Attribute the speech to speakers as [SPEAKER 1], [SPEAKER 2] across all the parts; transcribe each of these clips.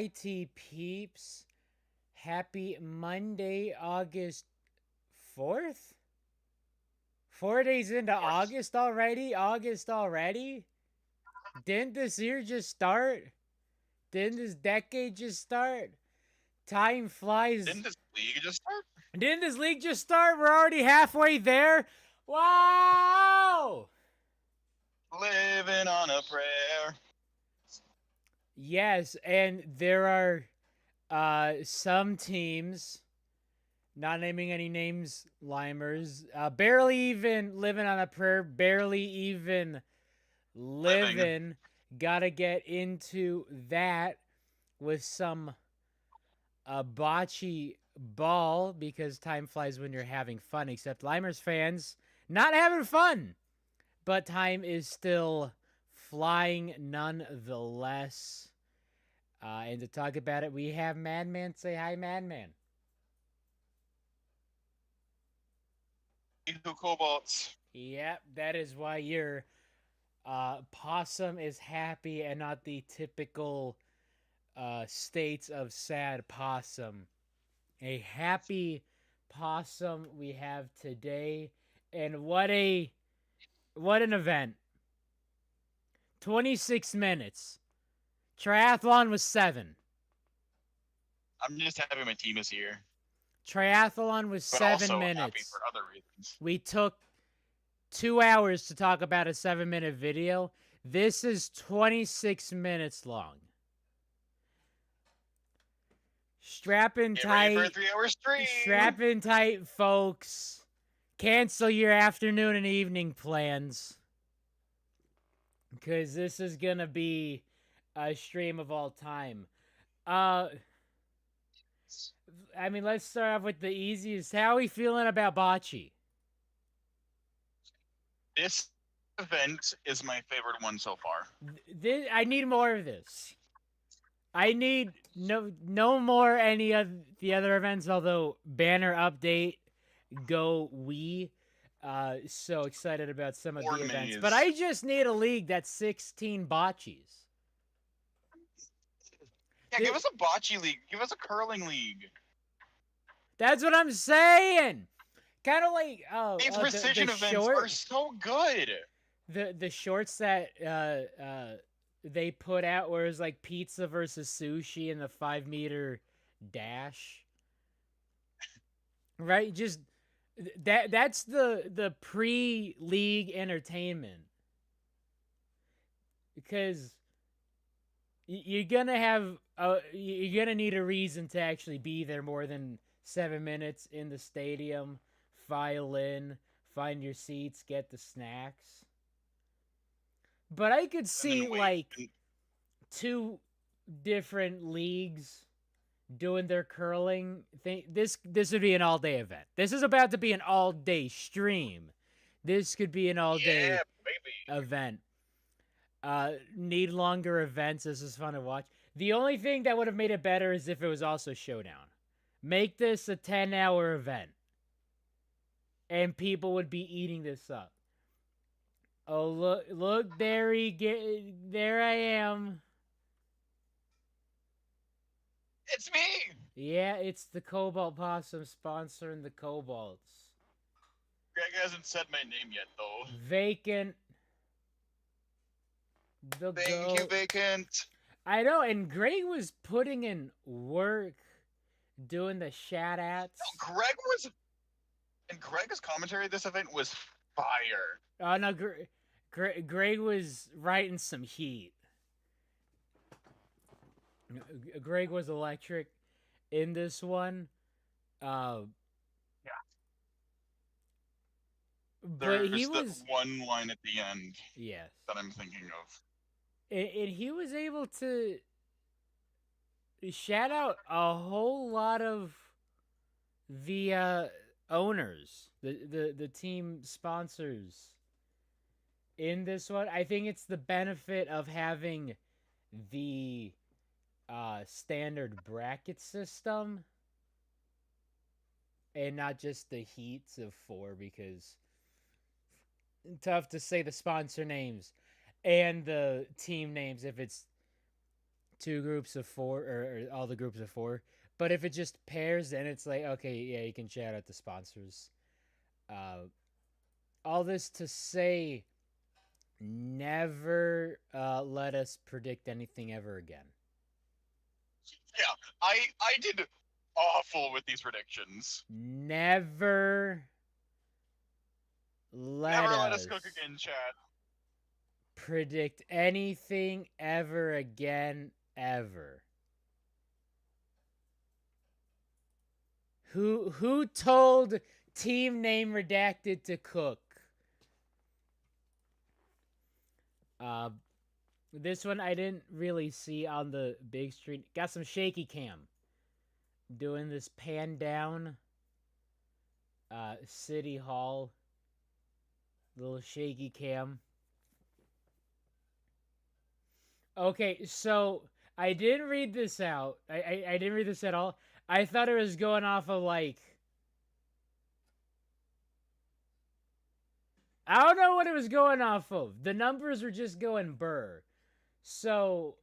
[SPEAKER 1] IT peeps. Happy Monday, August 4th? 4 days into
[SPEAKER 2] Fourth.
[SPEAKER 1] August already? August already? Didn't this year just start? Didn't this decade just start? Time flies.
[SPEAKER 2] Didn't this league just start?
[SPEAKER 1] Didn't this league just start? We're already halfway there. Wow!
[SPEAKER 2] Living on a prayer.
[SPEAKER 1] Yes, and there are some teams, not naming any names, limers, barely even living on a prayer, barely even
[SPEAKER 2] Living.
[SPEAKER 1] living. Gotta get into that with some bocce ball because time flies when you're having fun, except Limers fans not having fun. But time is still flying nonetheless. And to talk about it, we have Madman. Say hi, Madman.
[SPEAKER 2] Who Cobalts?
[SPEAKER 1] Yep, that is why your possum is happy and not the typical states of sad possum. A happy possum we have today, and what an event! 26 minutes. Triathlon was 7.
[SPEAKER 2] I'm just happy my team is here,
[SPEAKER 1] Triathlon was
[SPEAKER 2] but
[SPEAKER 1] 7
[SPEAKER 2] also happy
[SPEAKER 1] minutes.
[SPEAKER 2] for other reasons.
[SPEAKER 1] We took 2 hours to talk about a 7-minute video. This is 26 minutes long. Strap in
[SPEAKER 2] Get ready for a
[SPEAKER 1] tight.
[SPEAKER 2] 3-hour stream.
[SPEAKER 1] Strap in tight, folks. Cancel your afternoon and evening plans. Because this is going to be a stream of all time. I mean, let's start off with the easiest. How are we feeling about Bocce?
[SPEAKER 2] This event is my favorite one so far.
[SPEAKER 1] I need more of this. I need no more any of the other events. Although banner update, go we. So excited about some of
[SPEAKER 2] Or
[SPEAKER 1] the events,
[SPEAKER 2] maze.
[SPEAKER 1] but I just need a league that's 16 bocces.
[SPEAKER 2] Yeah, give us a bocce league. Give us a curling league.
[SPEAKER 1] That's what I'm saying. Kind of like
[SPEAKER 2] These precision events are so good.
[SPEAKER 1] The shorts that they put out where it's like pizza versus sushi in the 5 meter dash. Right? Just that's the pre-league entertainment. Because you're gonna have you're gonna need a reason to actually be there more than 7 minutes in the stadium, file in, find your seats, get the snacks. But I could see like 2 different leagues doing their curling thing. This would be an all-day event. This is about to be an all-day stream. This could be an all-day event. Need longer events. This is fun to watch. The only thing that would have made it better is if it was also Showdown. Make this a 10-hour event. And people would be eating this up. Oh, look, there I am.
[SPEAKER 2] It's me!
[SPEAKER 1] Yeah, it's the Cobalt Possum sponsoring the Cobalts.
[SPEAKER 2] Greg hasn't said my name yet, though.
[SPEAKER 1] Vacant.
[SPEAKER 2] Thank you, Vacant.
[SPEAKER 1] I know, and Greg was putting in work doing the shout-outs.
[SPEAKER 2] And Greg's commentary this event was fire.
[SPEAKER 1] Oh, no, Greg was writing some heat. Greg was electric in this one.
[SPEAKER 2] Yeah.
[SPEAKER 1] But he was
[SPEAKER 2] one line at the end.
[SPEAKER 1] Yes.
[SPEAKER 2] That I'm thinking of.
[SPEAKER 1] And he was able to shout out a whole lot of the owners, the team sponsors in this one. I think it's the benefit of having the standard bracket system and not just the heats of 4, because tough to say the sponsor names and the team names if it's 2 groups of 4 or all the groups of 4. But if it just pairs, then it's like, okay, yeah, you can shout out the sponsors. All this to say, never let us predict anything ever again.
[SPEAKER 2] Yeah, I did awful with these predictions.
[SPEAKER 1] Never
[SPEAKER 2] Never let us cook again, chat.
[SPEAKER 1] predict anything ever again, ever. Who told team name redacted to cook? This one I didn't really see on the big screen. Got some shaky cam. Doing this pan down. City Hall. Little shaky cam. Okay, so I didn't read this out. I didn't read this at all. I thought it was going off of like, I don't know what it was going off of. The numbers were just going burr. So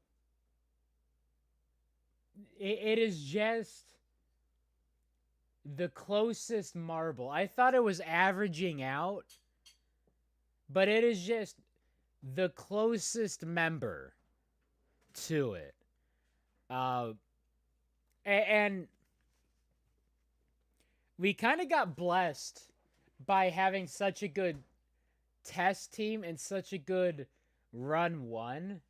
[SPEAKER 1] it is just the closest marble. I thought it was averaging out, but it is just the closest member to it. And we kind of got blessed by having such a good test team and such a good run one.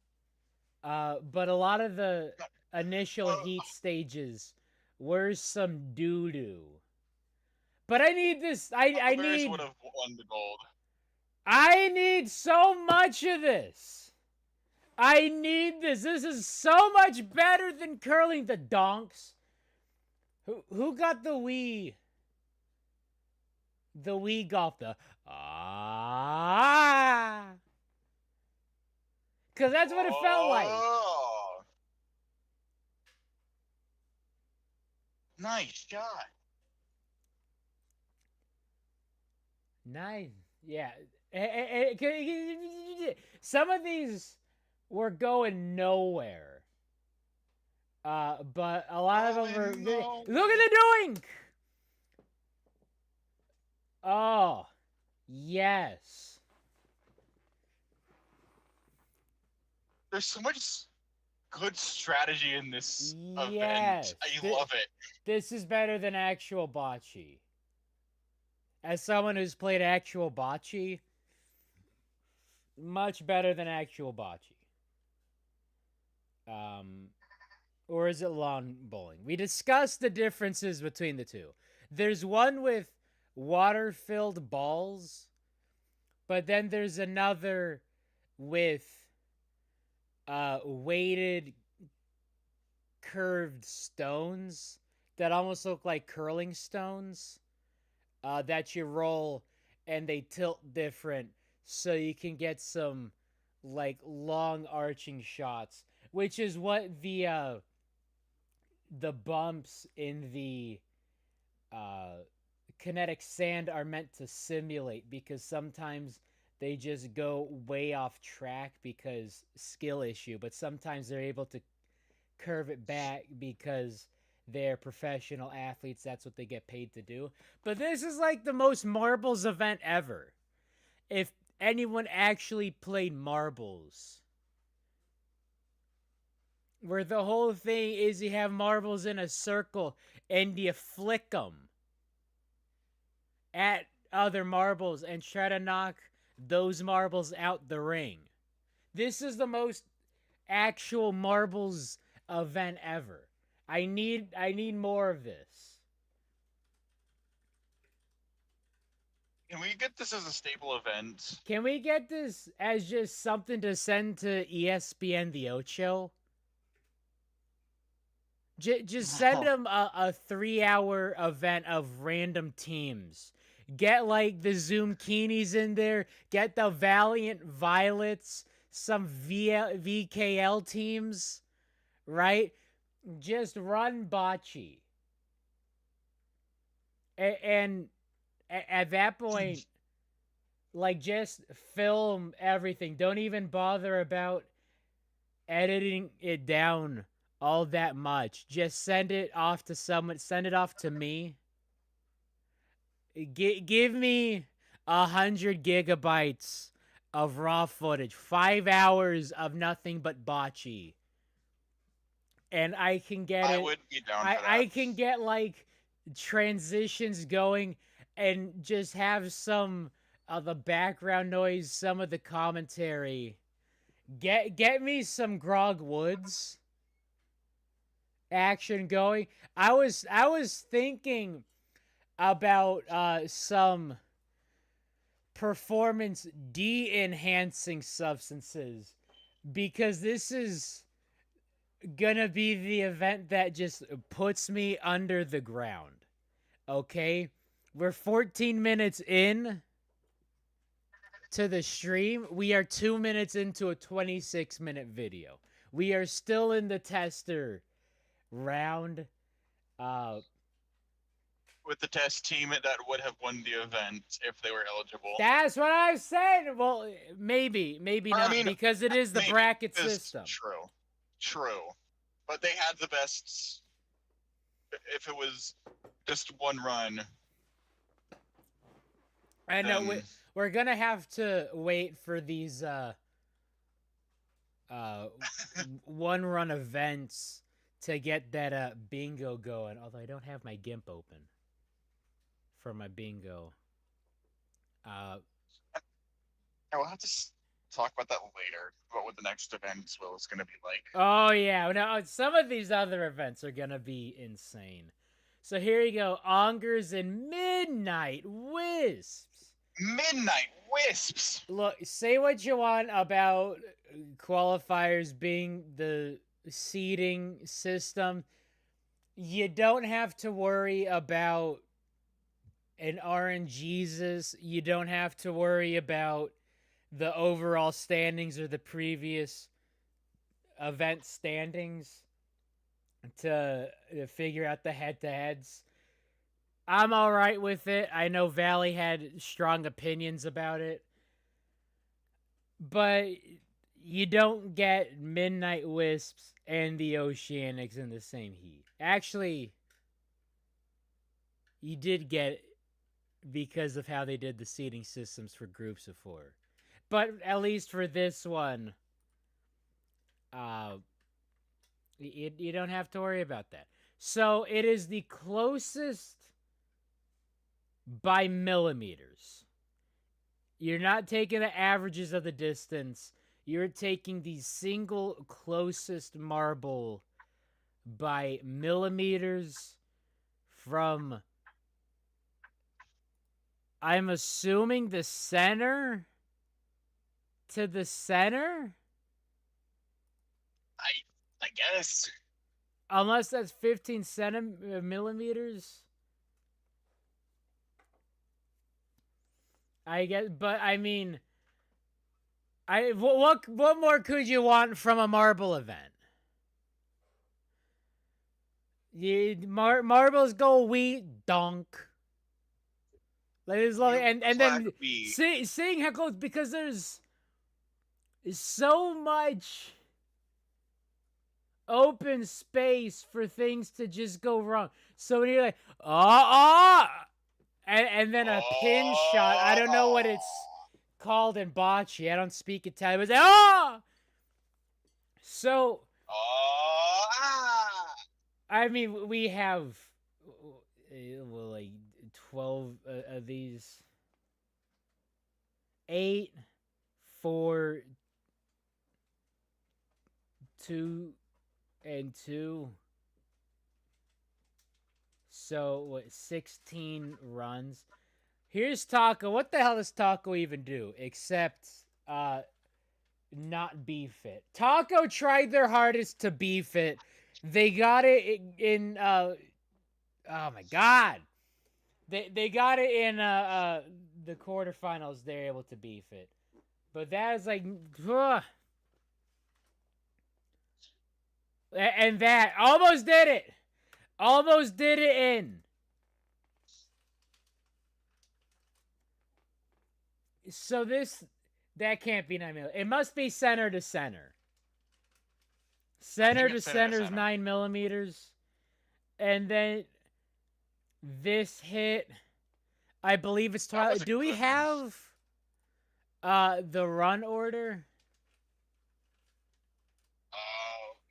[SPEAKER 1] But a lot of the initial heat stages were some doo doo. But I need this. I need.
[SPEAKER 2] Would have won the gold.
[SPEAKER 1] I need so much of this. I need this. This is so much better than curling the donks. Who got the Wii? The Wii golf, the because that's what it felt like.
[SPEAKER 2] Nice shot.
[SPEAKER 1] Nice. Yeah. Some of these were going nowhere. But a lot of them were. Look at the doink! Oh, yes.
[SPEAKER 2] There's so much good strategy in this event. I love it.
[SPEAKER 1] This is better than actual bocce. As someone who's played actual bocce, much better than actual bocce. Or is it lawn bowling? We discussed the differences between the two. There's one with water-filled balls, but then there's another with weighted curved stones that almost look like curling stones that you roll, and they tilt different so you can get some like long arching shots, which is what the bumps in the kinetic sand are meant to simulate, because sometimes they just go way off track because skill issue, but sometimes they're able to curve it back because they're professional athletes. That's what they get paid to do. But this is like the most marbles event ever. If anyone actually played marbles, where the whole thing is you have marbles in a circle and you flick them at other marbles and try to knock those marbles out the ring. This is the most actual marbles event ever. I need more of this.
[SPEAKER 2] Can we get this as a staple event?
[SPEAKER 1] Can we get this as just something to send to ESPN the Ocho? Just send them a 3-hour event of random teams. Get like the Zoomkinis in there. Get the Valiant Violets. Some VKL teams. Right? Just run bocce. And at that point, like, just film everything. Don't even bother about editing it down all that much. Just send it off to someone. Send it off to me. Give me 100 gigabytes of raw footage. 5 hours of nothing but bocce. And I can get
[SPEAKER 2] I
[SPEAKER 1] it.
[SPEAKER 2] would be down for
[SPEAKER 1] I
[SPEAKER 2] that.
[SPEAKER 1] can get like transitions going and just have some of the background noise, some of the commentary. Get me some Grog Woods action going. I was thinking about some performance de-enhancing substances because this is gonna be the event that just puts me under the ground. Okay? We're 14 minutes in to the stream. We are 2 minutes into a 26-minute video. We are still in the tester round.
[SPEAKER 2] With the test team that would have won the event if they were eligible.
[SPEAKER 1] That's what I said. Well, maybe not, because it is the
[SPEAKER 2] maybe,
[SPEAKER 1] bracket system.
[SPEAKER 2] True. But they had the best. If it was just one run.
[SPEAKER 1] I know we're gonna have to wait for these one run events to get that bingo going. Although I don't have my GIMP open for my bingo.
[SPEAKER 2] I will have to talk about that later. About what the next event is going to be like.
[SPEAKER 1] Oh yeah, no, some of these other events are gonna be insane. So here you go, Ongers and Midnight Wisps.
[SPEAKER 2] Midnight Wisps.
[SPEAKER 1] Look, say what you want about qualifiers being the seeding system. You don't have to worry about an RNGesus. You don't have to worry about the overall standings or the previous event standings to figure out the head-to-heads. I'm all right with it. I know Valley had strong opinions about it. But you don't get Midnight Wisps and the Oceanics in the same heat. Actually, you did get because of how they did the seeding systems for groups of 4. But at least for this one, you don't have to worry about that. So it is the closest by millimeters. You're not taking the averages of the distance. You're taking the single closest marble by millimeters from, I'm assuming, the center to the center?
[SPEAKER 2] I guess.
[SPEAKER 1] Unless that's 15 millimeters. I guess, but I mean, what more could you want from a marble event? Marbles go wheat donk. Like it's lovely, and then seeing how close, because there's so much open space for things to just go wrong. So when you're like, and then a pin shot. I don't know what it's called in bocce. I don't speak Italian. But so I mean, we have like 12 of these. 8, 4, 2, and 2. So, what, 16 runs. Here's Taco. What the hell does Taco even do? Except, not be fit. Taco tried their hardest to be fit. They got it in, oh my god. They got it in, the quarterfinals. They're able to be fit. But that is like, ugh. And that almost did it. Almost did it in. So that can't be 9 million. It must be center to center.
[SPEAKER 2] I
[SPEAKER 1] Center
[SPEAKER 2] think
[SPEAKER 1] to
[SPEAKER 2] it's center to
[SPEAKER 1] center is
[SPEAKER 2] center.
[SPEAKER 1] 9 millimeters. And then this hit, I believe it's
[SPEAKER 2] That was
[SPEAKER 1] 12.
[SPEAKER 2] a
[SPEAKER 1] Do we
[SPEAKER 2] good one.
[SPEAKER 1] have the run order?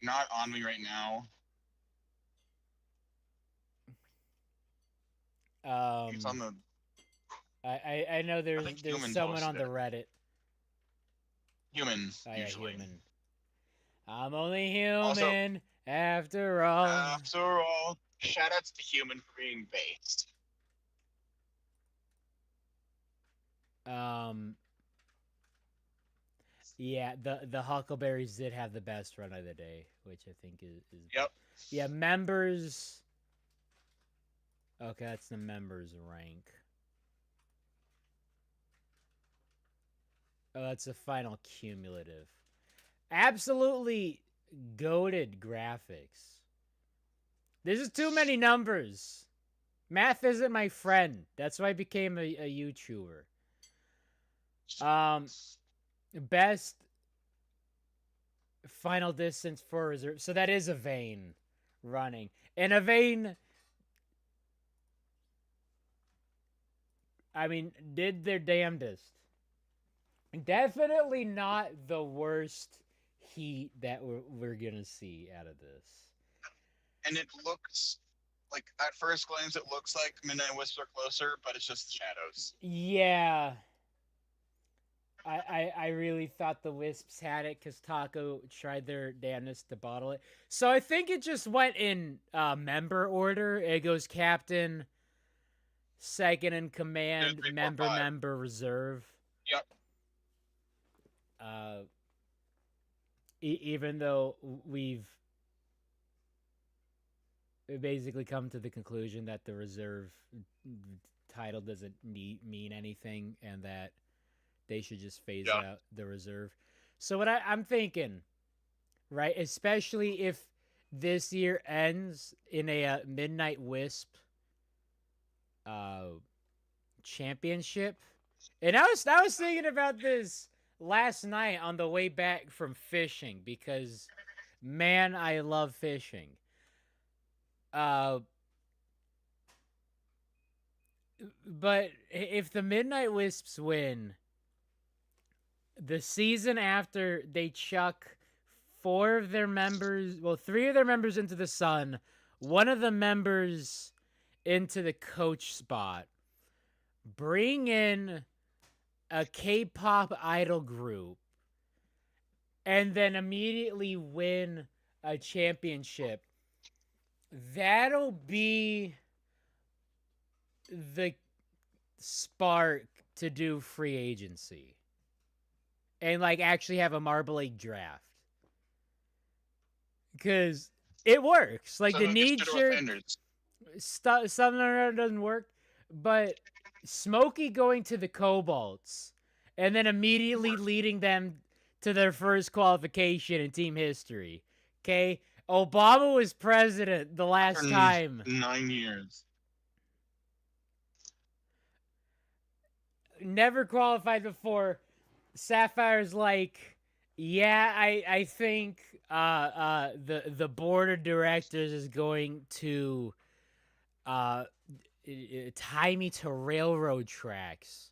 [SPEAKER 2] Not on me right now. I think it's on the.
[SPEAKER 1] I know
[SPEAKER 2] I
[SPEAKER 1] there's
[SPEAKER 2] think
[SPEAKER 1] there's
[SPEAKER 2] Human
[SPEAKER 1] someone on
[SPEAKER 2] posted
[SPEAKER 1] the
[SPEAKER 2] it.
[SPEAKER 1] Reddit.
[SPEAKER 2] Human
[SPEAKER 1] Oh yeah,
[SPEAKER 2] usually.
[SPEAKER 1] human. I'm only
[SPEAKER 2] Also,
[SPEAKER 1] human after all.
[SPEAKER 2] after all, shoutouts to Human for being based.
[SPEAKER 1] Um, yeah, the Huckleberries did have the best run of the day, which I think is
[SPEAKER 2] Yep.
[SPEAKER 1] yeah, members. Okay, that's the members rank. Oh, that's the final cumulative. Absolutely goated graphics. This is too many numbers. Math isn't my friend. That's why I became a YouTuber. Um, best final distance for reserve. So that is a vein running. And a vein, I mean, did their damnedest. Definitely not the worst heat that we're going to see out of this.
[SPEAKER 2] And it looks like, at first glance, it looks like Midnight Wisps are closer, but it's just shadows.
[SPEAKER 1] Yeah. I really thought the Wisps had it because Taco tried their damnedest to bottle it. So I think it just went in member order. It goes captain, second in
[SPEAKER 2] Two,
[SPEAKER 1] command,
[SPEAKER 2] three, four, five.
[SPEAKER 1] member, reserve.
[SPEAKER 2] Yep.
[SPEAKER 1] Uh, even though we've basically come to the conclusion that the reserve title doesn't mean anything and that they should just phase
[SPEAKER 2] Yeah.
[SPEAKER 1] out the reserve. So what I'm thinking, right, especially if this year ends in a Midnight Wisp uh, championship, and I was thinking about this last night on the way back from fishing because, man, I love fishing. But if the Midnight Wisps win, the season after they chuck three of their members into the sun, one of the members into the coach spot, bring in a K-pop idol group, and then immediately win a championship, that'll be the spark to do free agency and like actually have a Marble League draft. Because it works. Like
[SPEAKER 2] So
[SPEAKER 1] the
[SPEAKER 2] who gets
[SPEAKER 1] knee
[SPEAKER 2] to do
[SPEAKER 1] jerk
[SPEAKER 2] offenders?
[SPEAKER 1] stuff, something doesn't work, but Smokey going to the Cobalts and then immediately leading them to their first qualification in team history. Okay, Obama was president the last time.
[SPEAKER 2] 9 years.
[SPEAKER 1] Never qualified before. Sapphire's like, yeah, I think the board of directors is going to tie me to railroad tracks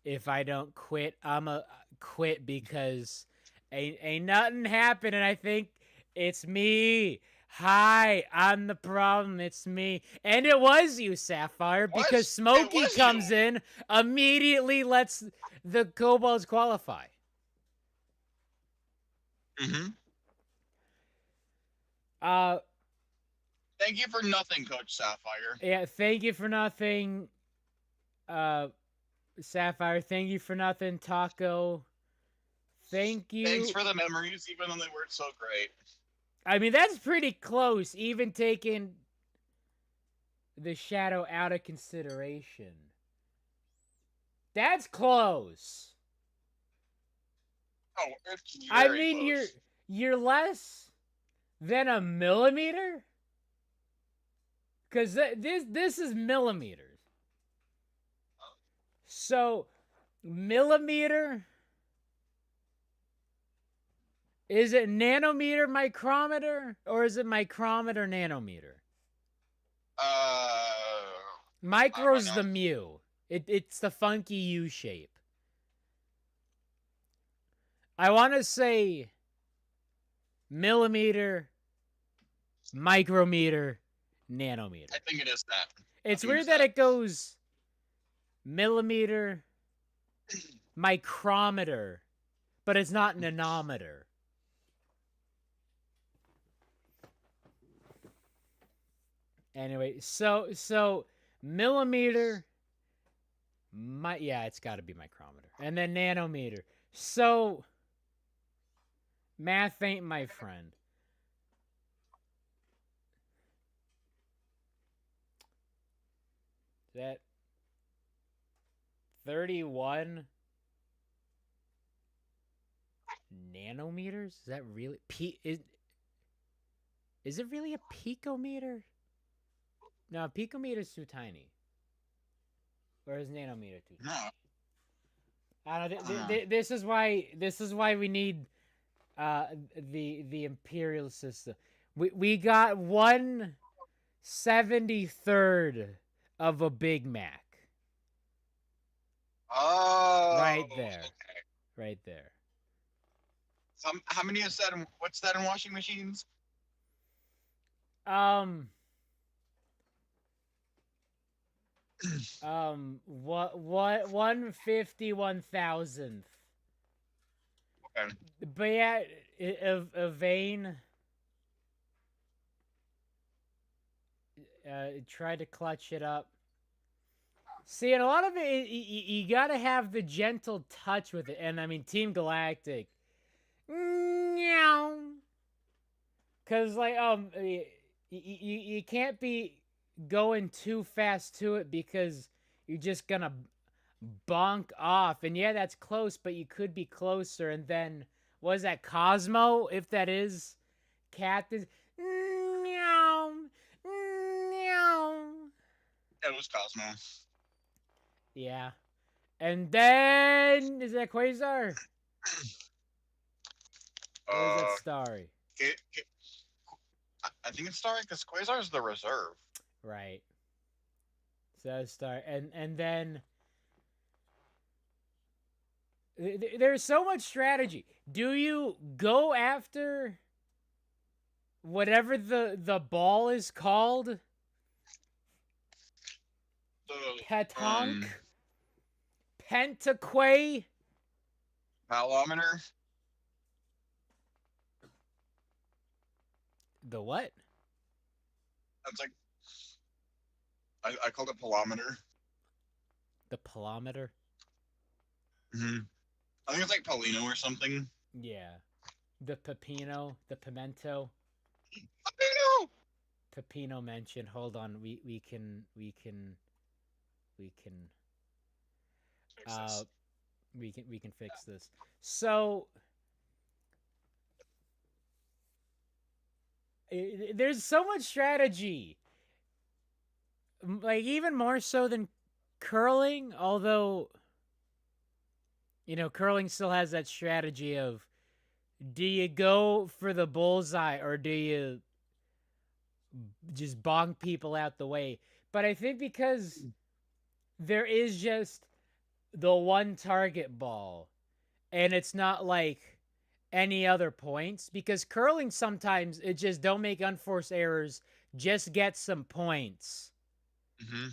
[SPEAKER 1] if I don't quit. I'm a quit because ain't nothing happened, and I think it's me. Hi, I'm the problem. It's me. And it was you, Sapphire, because
[SPEAKER 2] It
[SPEAKER 1] Smokey
[SPEAKER 2] was you.
[SPEAKER 1] comes in, immediately lets the Kobolds qualify.
[SPEAKER 2] Mm-hmm.
[SPEAKER 1] Uh,
[SPEAKER 2] Thank you for nothing, Coach Sapphire.
[SPEAKER 1] yeah, thank you for nothing, Sapphire. Thank you for nothing, Taco. Thank you.
[SPEAKER 2] Thanks for the memories, even though they weren't so great.
[SPEAKER 1] I mean, that's pretty close, even taking the shadow out of consideration. That's close.
[SPEAKER 2] Oh, it's very
[SPEAKER 1] I mean,
[SPEAKER 2] close.
[SPEAKER 1] you're less than a millimeter, because this is millimeters. So millimeter Is it nanometer micrometer or is it micrometer nanometer? Micro's the mu. It's the funky U shape. I want to say millimeter, micrometer, nanometer.
[SPEAKER 2] I think it is that.
[SPEAKER 1] It's weird that it goes millimeter, micrometer, but it's not nanometer. Anyway, so millimeter, yeah, it's got to be micrometer, and then nanometer. So math ain't my friend. That 31 nanometers? Is that really is it really a picometer? No, picometer is too tiny. Or is nanometer too tiny?
[SPEAKER 2] No.
[SPEAKER 1] I don't know. This is why we need the imperial system. We got 1/73 of a Big Mac.
[SPEAKER 2] Oh.
[SPEAKER 1] Right there.
[SPEAKER 2] Okay.
[SPEAKER 1] Right there.
[SPEAKER 2] How many is that? What's that in washing machines?
[SPEAKER 1] What 1/51,000th.
[SPEAKER 2] Okay.
[SPEAKER 1] But yeah, a vein. Tried to clutch it up. See, and a lot of it, you gotta have the gentle touch with it. And I mean, Team Galactic, meow, because like you can't be going too fast to it because you're just gonna bonk off. And yeah, that's close, but you could be closer. And then was that Cosmo? If that is, cat is meow meow.
[SPEAKER 2] It was Cosmo.
[SPEAKER 1] Yeah. And then is that Quasar? Or is that Starry?
[SPEAKER 2] I think it's Starry because Quasar is the reserve.
[SPEAKER 1] Right. So that's Starry. And then there's so much strategy. Do you go after whatever the ball is called? Petanque? Pentaquay?
[SPEAKER 2] Palometer?
[SPEAKER 1] The what?
[SPEAKER 2] That's like I called it palometer.
[SPEAKER 1] The palometer?
[SPEAKER 2] Mm-hmm. I think it's like Paulino or something.
[SPEAKER 1] Yeah. The pepino, the pimento.
[SPEAKER 2] Pepino!
[SPEAKER 1] Pepino mentioned. Hold on, we can we can fix this. So there's so much strategy. Like even more so than curling, although you know, curling still has that strategy of do you go for the bullseye or do you just bonk people out the way? But I think because there is just the one target ball and it's not like any other points, because curling sometimes it just don't make unforced errors, just get some points.
[SPEAKER 2] Mm-hmm.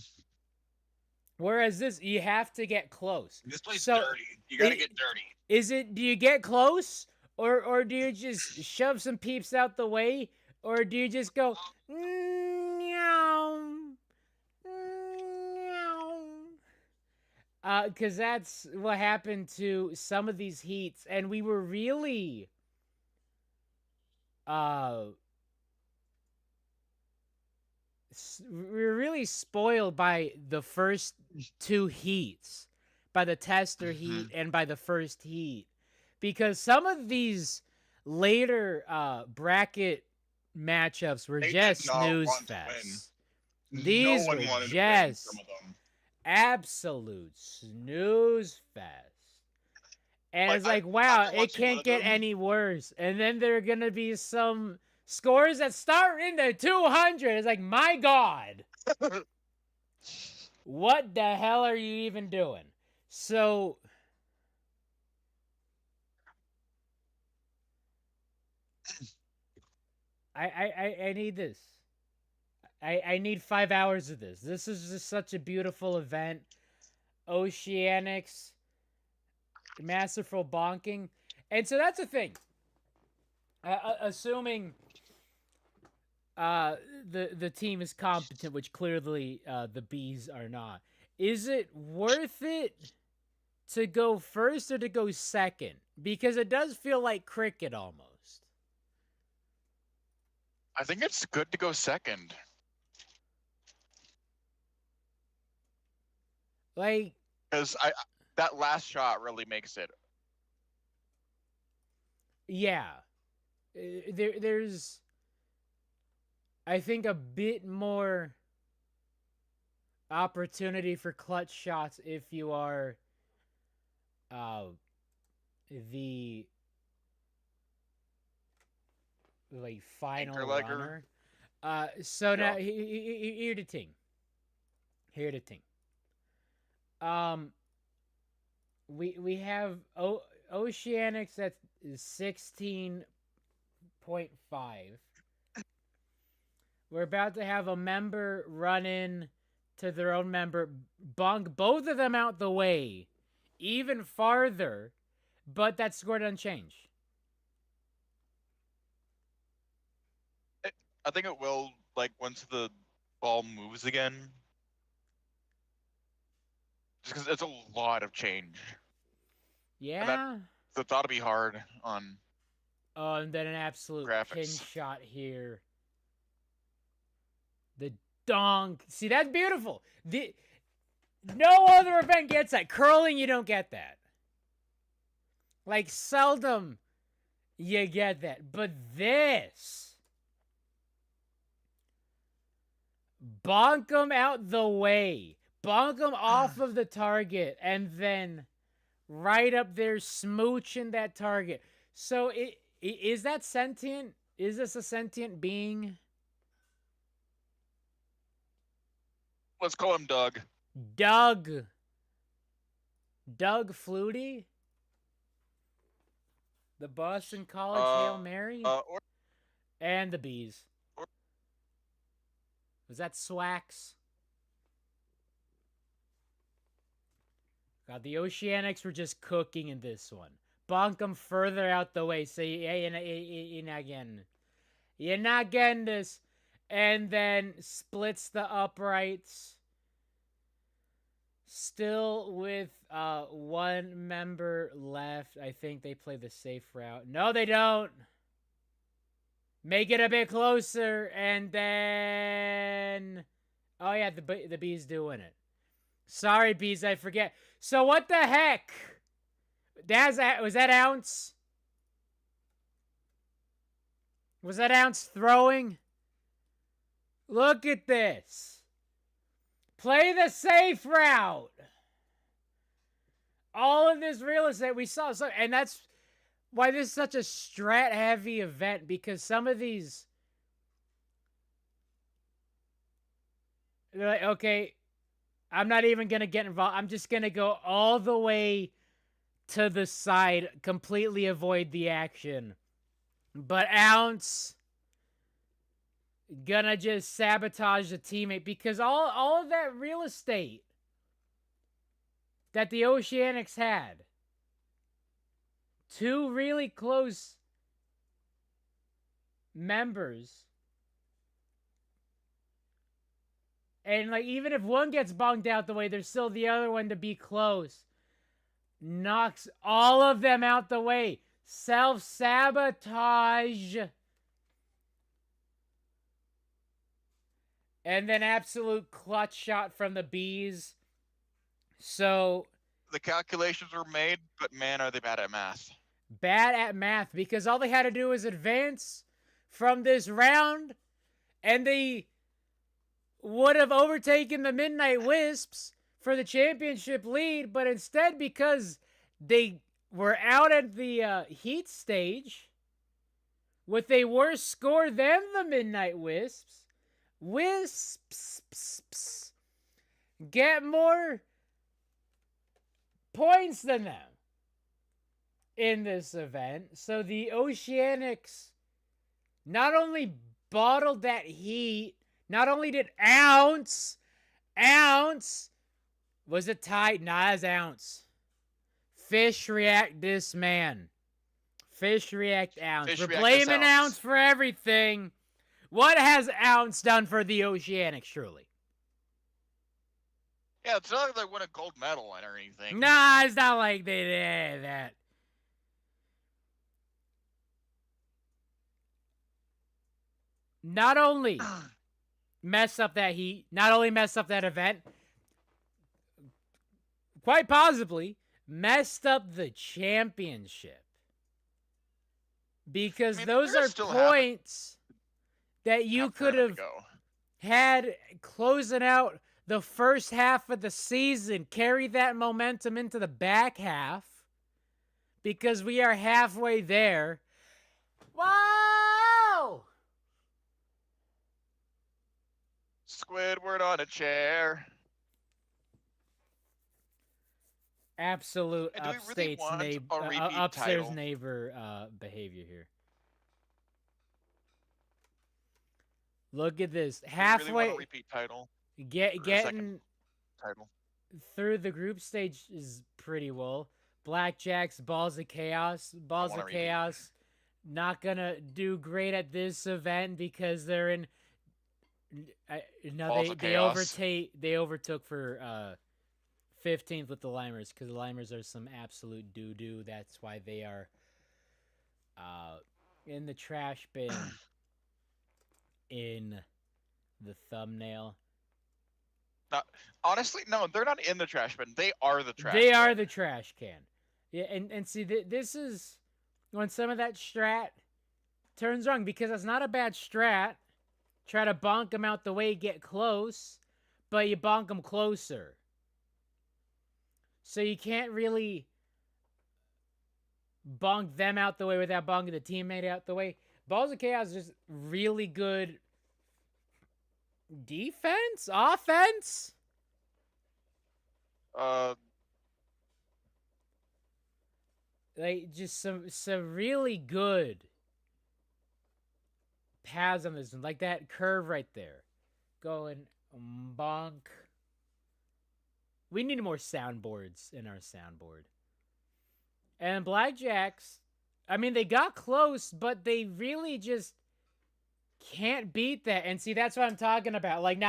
[SPEAKER 1] Whereas this, you have to get close.
[SPEAKER 2] This plays dirty. You gotta get dirty.
[SPEAKER 1] Is it, do you get close? Or do you just shove some peeps out the way? Or do you just go, meow, meow? Because that's what happened to some of these heats. And we were really, spoiled by the first two heats, by the tester heat and by the first heat, because some of these later bracket matchups were just snooze fests. These were just absolute snooze fest. And
[SPEAKER 2] Like
[SPEAKER 1] it's like,
[SPEAKER 2] I've
[SPEAKER 1] wow,
[SPEAKER 2] been
[SPEAKER 1] it
[SPEAKER 2] watching one
[SPEAKER 1] can't
[SPEAKER 2] of
[SPEAKER 1] get
[SPEAKER 2] them.
[SPEAKER 1] any worse. And then there are going to be some scores that start in the 200. It's like, my God, what the hell are you even doing? So I need this. I need 5 hours of this. This is just such a beautiful event. Oceanics, masterful bonking. And so that's the thing. Assuming uh, the team is competent, which clearly the bees are not. Is it worth it to go first or to go second? Because it does feel like cricket almost.
[SPEAKER 2] I think it's good to go second.
[SPEAKER 1] Like,
[SPEAKER 2] Because that last shot really makes it.
[SPEAKER 1] yeah, there's I think a bit more opportunity for clutch shots if you are uh, the like
[SPEAKER 2] Anchor
[SPEAKER 1] final
[SPEAKER 2] legger.
[SPEAKER 1] runner. So now
[SPEAKER 2] Yeah.
[SPEAKER 1] here the thing. Here the thing. Um, we have Oceanics that's 16.5. We're about to have a member run in to their own member, bunk both of them out the way, even farther, but that score doesn't change.
[SPEAKER 2] I think it will, like, once the ball moves again. Just because it's a lot of change. And
[SPEAKER 1] Yeah.
[SPEAKER 2] that's ought to be hard on
[SPEAKER 1] Oh, and then an absolute pin
[SPEAKER 2] graphics.
[SPEAKER 1] shot here. The donk. See, that's beautiful. No other event gets that. Curling, you don't get that. Like, seldom you get that. But this. Bonk them out the way. Bonk them off of the target. And then right up there smooching that target. So, is that sentient? Is this a sentient being?
[SPEAKER 2] Let's call him Doug.
[SPEAKER 1] Doug. Doug Flutie? The Boston College Hail Mary?
[SPEAKER 2] Or
[SPEAKER 1] And the Bees. Was that Swax? God, the Oceanics were just cooking in this one. Bonk them further out the way. Say, hey, you're not getting it. You're not getting this. And then splits the uprights. Still with one member left. I think they play the safe route. No, they don't. Make it a bit closer. And then... Oh, yeah, the Bees doing it. Sorry, Bees, I forget. So what the heck? Was that Ounce? Was that Ounce throwing? Look at this. Play the safe route. All of this real estate we saw. So, and that's why this is such a strat-heavy event, because some of these... They're like, okay, I'm not even going to get involved. I'm just going to go all the way to the side, completely avoid the action. But Ounce gonna just sabotage the teammate, because all of that real estate that the Oceanics had, two really close members, and like even if one gets bonked out the way, there's still the other one to be close. Knocks all of them out the way. Self-sabotage. And then absolute clutch shot from the Bees. So...
[SPEAKER 2] The calculations were made, but man, are they bad at math.
[SPEAKER 1] Bad at math, because all they had to do was advance from this round, and they would have overtaken the Midnight Wisps for the championship lead, but instead, because they we're out at the Heat stage with a worse score than the Midnight Wisps. Wisps get more points than them in this event. So the Oceanics not only bottled that heat, not only did Ounce, was it tight? Not as Ounce. Fish react this man. Fish react Ounce.
[SPEAKER 2] Fish
[SPEAKER 1] We're
[SPEAKER 2] react this
[SPEAKER 1] blaming
[SPEAKER 2] Ounce.
[SPEAKER 1] Ounce for everything. What has Ounce done for the Oceanics, surely?
[SPEAKER 2] Yeah, it's not like they win a gold medal or anything.
[SPEAKER 1] Nah, it's not like they did that. Not only mess up that heat, not only mess up that event, quite possibly messed up the championship. Because those are points that you could have had closing out the first half of the season, carry that momentum into the back half, because we are halfway there. Wow!
[SPEAKER 2] Squidward on a chair.
[SPEAKER 1] Absolute
[SPEAKER 2] upstairs
[SPEAKER 1] neighbor behavior here. Look at this. Halfway.
[SPEAKER 2] Really want a repeat title.
[SPEAKER 1] Getting
[SPEAKER 2] title
[SPEAKER 1] through the group stage is pretty well. Blackjacks, Balls of Chaos. Balls of Chaos not gonna do great at this event because they're in. They overtook for 15th with the Limers because the Limers are some absolute doo doo. That's why they are in the trash bin in the thumbnail.
[SPEAKER 2] Honestly, no, they're not in the trash bin. They are the trash.
[SPEAKER 1] They are the trash can. Yeah, and see, this is when some of that strat turns wrong because it's not a bad strat. Try to bonk them out the way, get close, but you bonk them closer. So you can't really bonk them out the way without bonking the teammate out the way. Balls of Chaos is just really good defense? Offense? Like, just some really good paths on this one. Like that curve right there. Going bonk. We need more soundboards in our soundboard. And Blackjacks, I mean, they got close, but they really just can't beat that. And see, that's what I'm talking about. Like,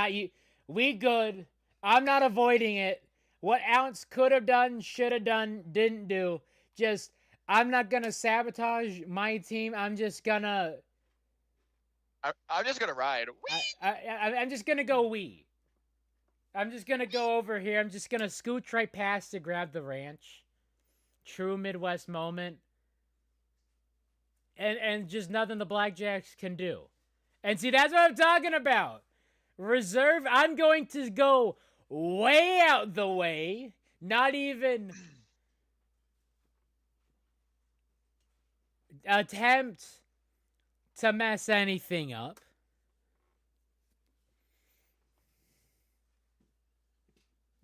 [SPEAKER 1] we good. I'm not avoiding it. What Ounce could have done, should have done, didn't do. Just, I'm not going to sabotage my team. I'm just going to...
[SPEAKER 2] I'm just going to ride.
[SPEAKER 1] I'm just going to go wee. I'm just going to go over here. I'm just going to scooch right past to grab the ranch. True Midwest moment. And just nothing the Blackjacks can do. And see, that's what I'm talking about. Reserve, I'm going to go way out the way. Not even attempt to mess anything up.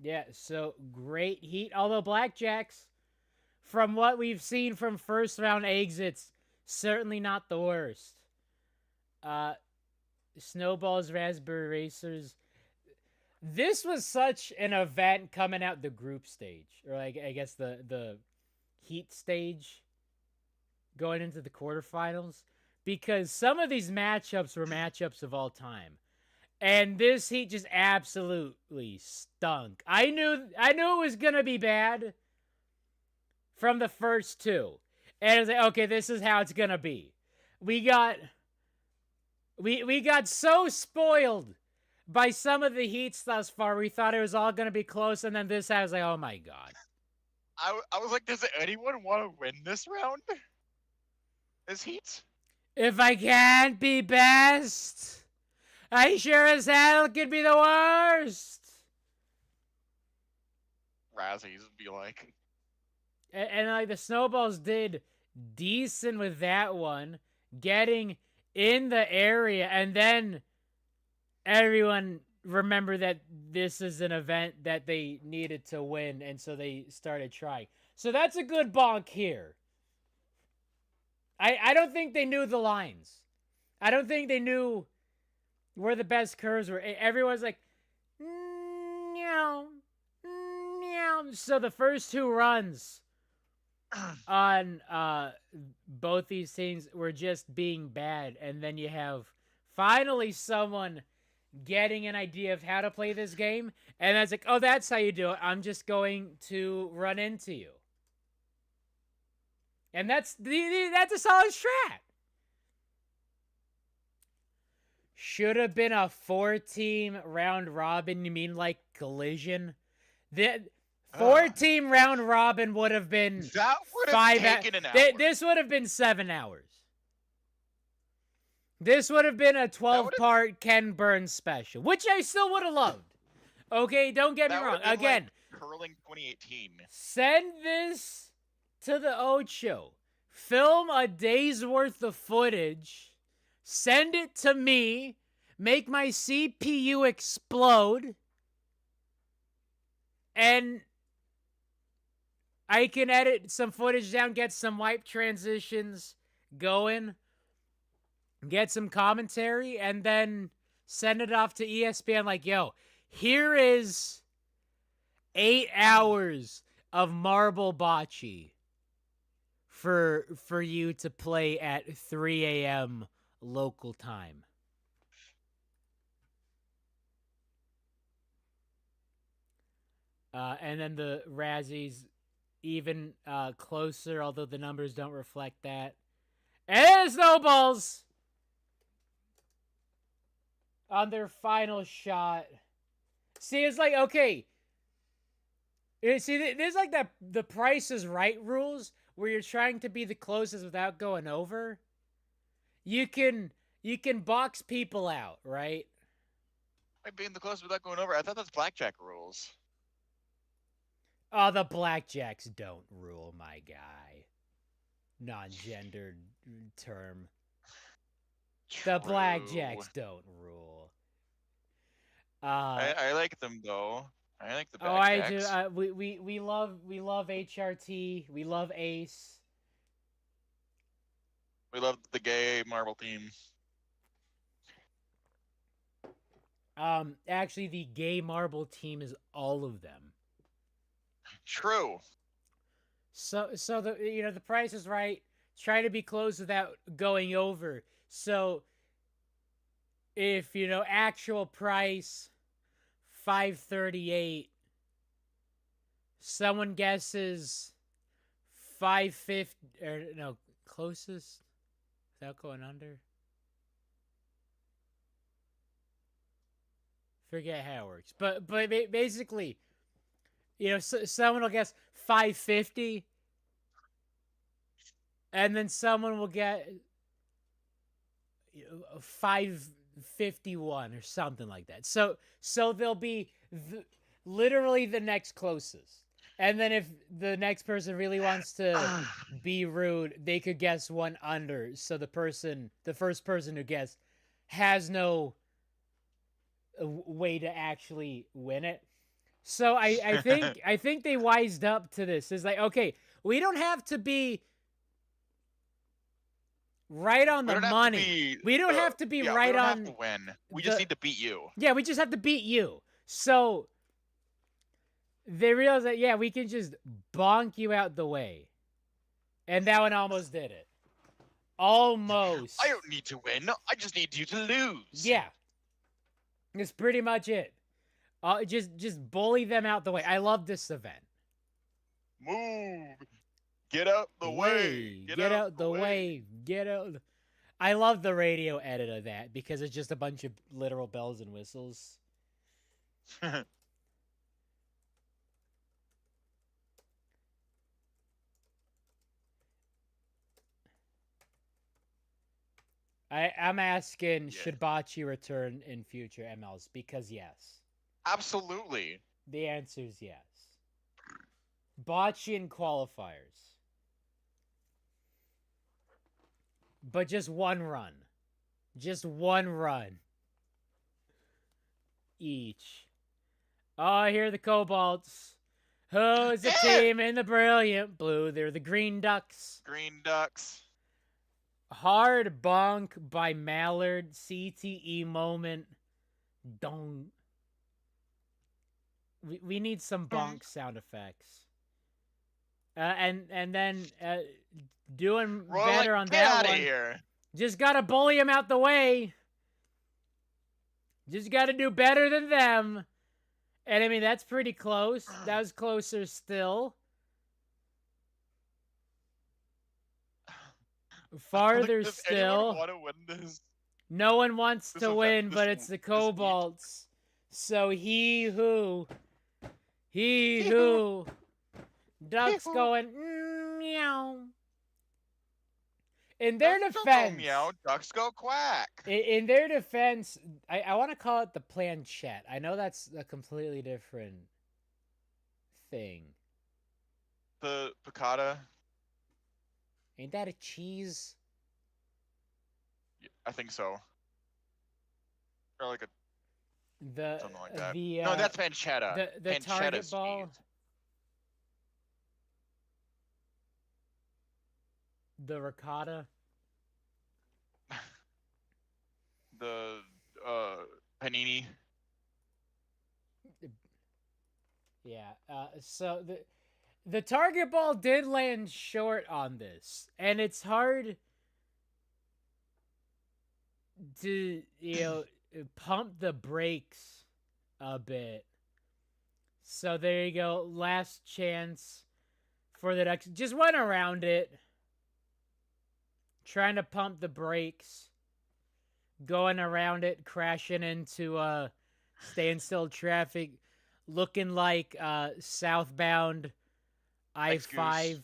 [SPEAKER 1] Yeah, so great heat. Although Blackjacks, from what we've seen from first round exits, certainly not the worst. Snowballs, Raspberry Racers. This was such an event coming out the group stage. Or like, I guess the heat stage going into the quarterfinals. Because some of these matchups were matchups of all time. And this heat just absolutely stunk. I knew it was going to be bad from the first two. And I was like, okay, this is how it's going to be. We got so spoiled by some of the heats thus far. We thought it was all going to be close. And then this, I was like, oh my God.
[SPEAKER 2] I was like, does anyone want to win this round? This heat?
[SPEAKER 1] If I can't be best, I sure as hell could be the worst.
[SPEAKER 2] Razzies would be like.
[SPEAKER 1] and like the Snowballs did decent with that one, getting in the area, and then everyone remembered that this is an event that they needed to win, and so they started trying. So that's a good bonk here. I don't think they knew the lines. I don't think they knew where the best curves were. Everyone's like, meow, meow. So the first two runs on both these teams were just being bad, and then you have finally someone getting an idea of how to play this game, and that's like, oh, that's how you do it. I'm just going to run into you, and that's a solid strat. Should have been a 4-team round robin. You mean like collision? The 4-team round robin would have been
[SPEAKER 2] that would have taken an hour.
[SPEAKER 1] This would have been 7 hours. This would have been a 12-part Ken Burns special, which I still would have loved. Okay, don't get me wrong. Again,
[SPEAKER 2] like curling 2018.
[SPEAKER 1] Send this to the Ocho. Film a day's worth of footage. Send it to me. Make my CPU explode. And I can edit some footage down, get some wipe transitions going, get some commentary, and then send it off to ESPN like, yo, here is 8 hours of marble bocce for you to play at 3 a.m. local time. And then the Razzies even closer, although the numbers don't reflect that. And Snowballs on their final shot. See, it's like, okay. See, there's like the Price is Right rules where you're trying to be the closest without going over. You can box people out, right?
[SPEAKER 2] Like being the closest without going over. I thought that's blackjack rules.
[SPEAKER 1] Oh, the blackjacks don't rule, my guy. Non-gendered term.
[SPEAKER 2] True.
[SPEAKER 1] The blackjacks don't rule.
[SPEAKER 2] I like them though. I like the blackjacks.
[SPEAKER 1] Oh, I do. We love HRT. We love Ace.
[SPEAKER 2] We love the gay marble team.
[SPEAKER 1] Actually, the gay marble team is all of them.
[SPEAKER 2] True.
[SPEAKER 1] So the the Price is Right. Try to be close without going over. So if actual price 538, someone guesses 550 or no closest without going under. Forget how it works, but basically, someone will guess 550, and then someone will get 551 or something like that. So they'll be literally the next closest, and then if the next person really wants to be rude, they could guess one under. So the first person who guessed, has no way to actually win it. So I think they wised up to this. It's like, okay, we don't have to be right on the money. We don't have to be right on.
[SPEAKER 2] We don't have to win. We just need to beat you.
[SPEAKER 1] Yeah, we just have to beat you. So they realized that, yeah, we can just bonk you out the way. And that one almost did it. Almost.
[SPEAKER 2] I don't need to win. I just need you to lose.
[SPEAKER 1] Yeah. That's pretty much it. Just bully them out the way. I love this event.
[SPEAKER 2] Move. Get out the way.
[SPEAKER 1] Get out the way. Get out. I love the radio edit of that because it's just a bunch of literal bells and whistles. I'm asking, should Bocce return in future MLs? Because yes.
[SPEAKER 2] Absolutely.
[SPEAKER 1] The answer is yes. Bocce and qualifiers. But just one run. Just one run each. Oh, here are the Cobalts. Who's the team in the brilliant blue? They're the Green Ducks.
[SPEAKER 2] Green Ducks.
[SPEAKER 1] Hard bonk by Mallard. CTE moment. Dong. We need some bonk sound effects. And then doing
[SPEAKER 2] Roy,
[SPEAKER 1] better
[SPEAKER 2] like,
[SPEAKER 1] on
[SPEAKER 2] get
[SPEAKER 1] that
[SPEAKER 2] out of
[SPEAKER 1] one.
[SPEAKER 2] here.
[SPEAKER 1] Just gotta bully him out the way. Just gotta do better than them. And I mean, that's pretty close. That was closer still. Farther
[SPEAKER 2] Like, does anyone
[SPEAKER 1] still.
[SPEAKER 2] want to win this?
[SPEAKER 1] No one wants
[SPEAKER 2] This
[SPEAKER 1] to
[SPEAKER 2] event,
[SPEAKER 1] win,
[SPEAKER 2] this
[SPEAKER 1] but it's the
[SPEAKER 2] this heat.
[SPEAKER 1] Cobalts. So he who ducks going meow. In their
[SPEAKER 2] Ducks don't
[SPEAKER 1] defense,
[SPEAKER 2] go meow, ducks go quack.
[SPEAKER 1] in their defense, I want to call it the planchette. I know that's a completely different thing.
[SPEAKER 2] The piccata.
[SPEAKER 1] Ain't that a cheese?
[SPEAKER 2] I think so. Or like a
[SPEAKER 1] The
[SPEAKER 2] something like that.
[SPEAKER 1] the
[SPEAKER 2] No, that's pancetta.
[SPEAKER 1] the
[SPEAKER 2] Pancetta's
[SPEAKER 1] target ball.
[SPEAKER 2] cheese.
[SPEAKER 1] The ricotta.
[SPEAKER 2] The panini.
[SPEAKER 1] Yeah. So the target ball did land short on this, and it's hard to pump the brakes a bit. So there you go. Last chance for the Ducks. Just went around it, trying to pump the brakes, going around it, crashing into standstill traffic, looking like southbound I-5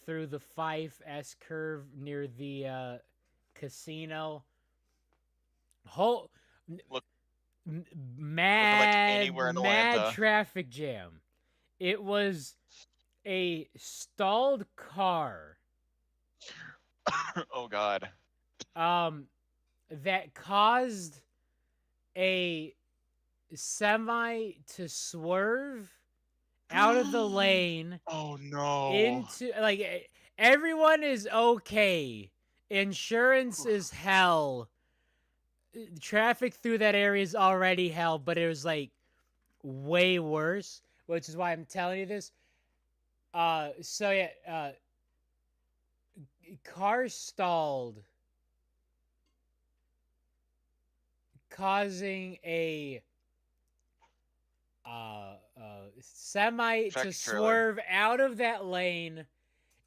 [SPEAKER 1] through the Fife S curve near the casino. Whole mad traffic jam. It was a stalled car.
[SPEAKER 2] Oh God.
[SPEAKER 1] That caused a semi to swerve out of the lane.
[SPEAKER 2] Oh no.
[SPEAKER 1] Into like everyone is okay. Insurance is hell. Traffic through that area is already hell, but it was like way worse, which is why I'm telling you this. So yeah, car stalled, causing a semi to swerve out of that lane,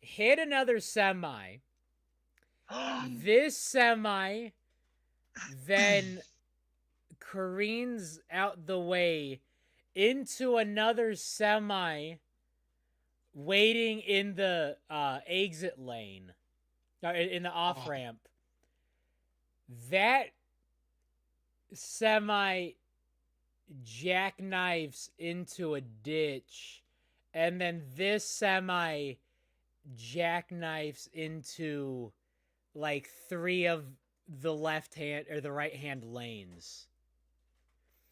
[SPEAKER 1] hit another semi. This semi then careens out the way into another semi waiting in the exit lane, in the off ramp. That semi jackknifes into a ditch, and then this semi jackknifes into like 3 of the left hand or the right hand lanes.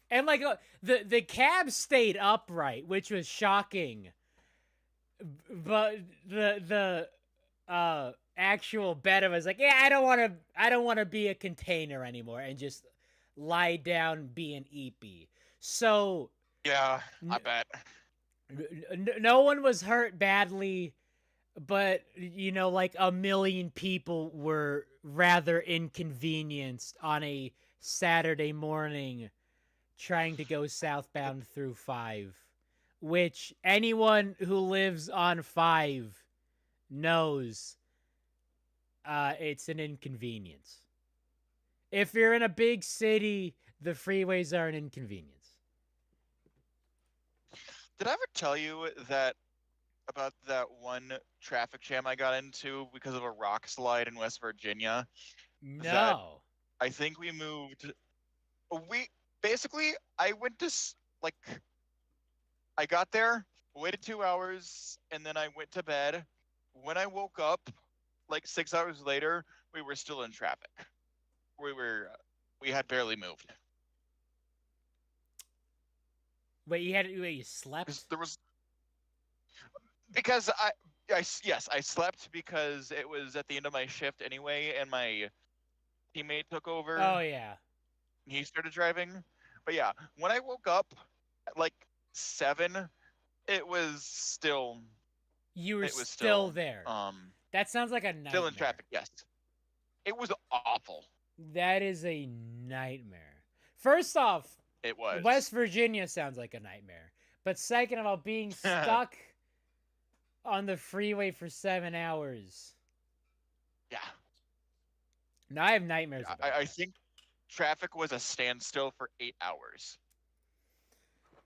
[SPEAKER 1] And like the cab stayed upright, which was shocking. But the actual bed was like, yeah, I don't want to be a container anymore, and just lie down being eepy. So
[SPEAKER 2] yeah, I bet.
[SPEAKER 1] No one was hurt badly, but like a million people were rather inconvenienced on a Saturday morning trying to go southbound through 5, which anyone who lives on 5 knows it's an inconvenience. If you're in a big city, the freeways are an inconvenience.
[SPEAKER 2] Did I ever tell you that about that one traffic jam I got into because of a rock slide in West Virginia?
[SPEAKER 1] No.
[SPEAKER 2] That I think we moved. I went to like. I got there waited 2 hours, and then I went to bed. When I woke up, like 6 hours later, we were still in traffic. We were, we had barely moved
[SPEAKER 1] Wait, you
[SPEAKER 2] because
[SPEAKER 1] slept?
[SPEAKER 2] there was because yes, I slept because it was at the end of my shift anyway, and my teammate took
[SPEAKER 1] Oh
[SPEAKER 2] over.
[SPEAKER 1] yeah.
[SPEAKER 2] He started driving, but yeah, when I woke up at like 7, it was still
[SPEAKER 1] You were
[SPEAKER 2] it was
[SPEAKER 1] still
[SPEAKER 2] still
[SPEAKER 1] there.
[SPEAKER 2] um
[SPEAKER 1] That sounds like a
[SPEAKER 2] still in
[SPEAKER 1] nightmare.
[SPEAKER 2] traffic. Yes, it was awful.
[SPEAKER 1] That is a nightmare. First off,
[SPEAKER 2] It was.
[SPEAKER 1] West Virginia sounds like a nightmare. But second of all, being stuck on the freeway for 7 hours.
[SPEAKER 2] Yeah,
[SPEAKER 1] Now I have nightmares about
[SPEAKER 2] I
[SPEAKER 1] that.
[SPEAKER 2] think traffic was a standstill for 8 hours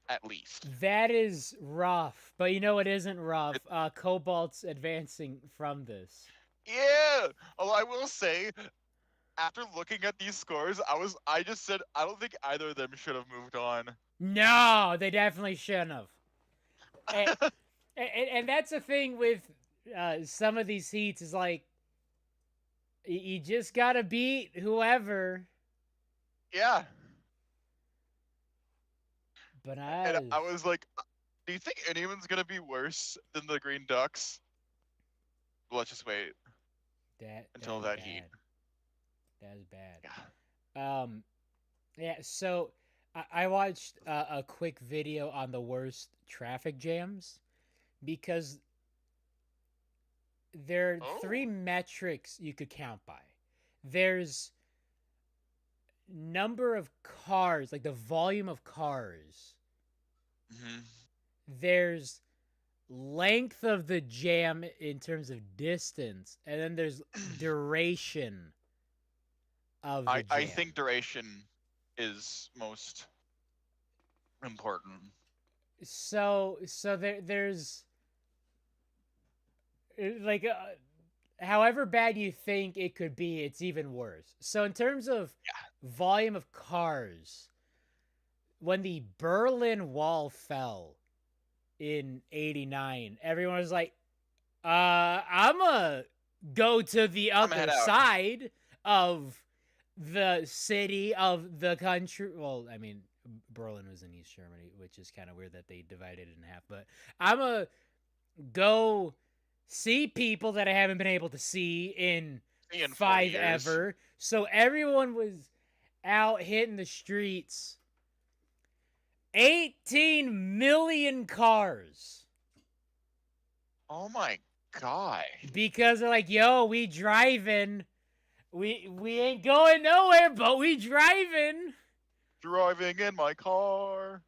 [SPEAKER 2] at least.
[SPEAKER 1] That is rough. But you know what isn't rough?
[SPEAKER 2] It,
[SPEAKER 1] Cobalt's advancing from this.
[SPEAKER 2] yeah. Although I will say, after looking at these scores, I just said I don't think either of them should have moved on.
[SPEAKER 1] No, they definitely shouldn't have. And, and that's the thing with some of these heats is like you just gotta beat whoever.
[SPEAKER 2] Yeah,
[SPEAKER 1] But
[SPEAKER 2] and I was like, do you think anyone's gonna be worse than the Green Ducks? Well, let's just wait
[SPEAKER 1] that
[SPEAKER 2] until
[SPEAKER 1] is
[SPEAKER 2] that heat.
[SPEAKER 1] bad. That is
[SPEAKER 2] Yeah.
[SPEAKER 1] bad. Yeah. So I watched a quick video on the worst traffic jams because there are three
[SPEAKER 2] Oh.
[SPEAKER 1] metrics you could count by. There's number of cars, like the volume of cars.
[SPEAKER 2] Hmm.
[SPEAKER 1] There's length of the jam in terms of distance, and then there's duration of the
[SPEAKER 2] I
[SPEAKER 1] jam.
[SPEAKER 2] think duration is most important.
[SPEAKER 1] So there's like however bad you think it could be, it's even worse. So in terms of volume of cars, when the Berlin Wall fell in 89, everyone was like, I'm a go to the
[SPEAKER 2] I'm gonna head
[SPEAKER 1] other
[SPEAKER 2] out.
[SPEAKER 1] side of the city of the country. Well, I mean, Berlin was in East Germany, which is kind of weird that they divided it in half. But I'm a go see people that I haven't been able to see in
[SPEAKER 2] See you in 40
[SPEAKER 1] five
[SPEAKER 2] years.
[SPEAKER 1] ever. So everyone was out hitting the streets. 18 million cars.
[SPEAKER 2] Oh my god.
[SPEAKER 1] Because they're like, yo, we driving. We ain't going nowhere, but we driving.
[SPEAKER 2] Driving in my car.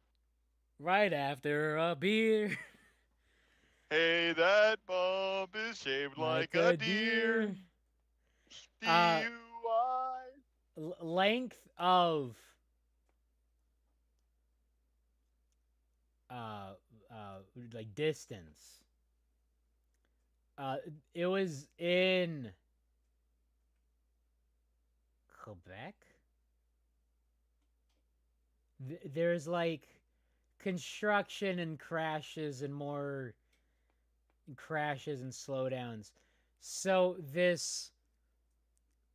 [SPEAKER 1] Right after a beer.
[SPEAKER 2] Hey, that bump is shaped
[SPEAKER 1] Like
[SPEAKER 2] like a
[SPEAKER 1] a
[SPEAKER 2] deer.
[SPEAKER 1] deer. Uh
[SPEAKER 2] DUI.
[SPEAKER 1] length of uh uh like distance. Uh it was in Quebec. There's like construction and crashes and more crashes and slowdowns. So this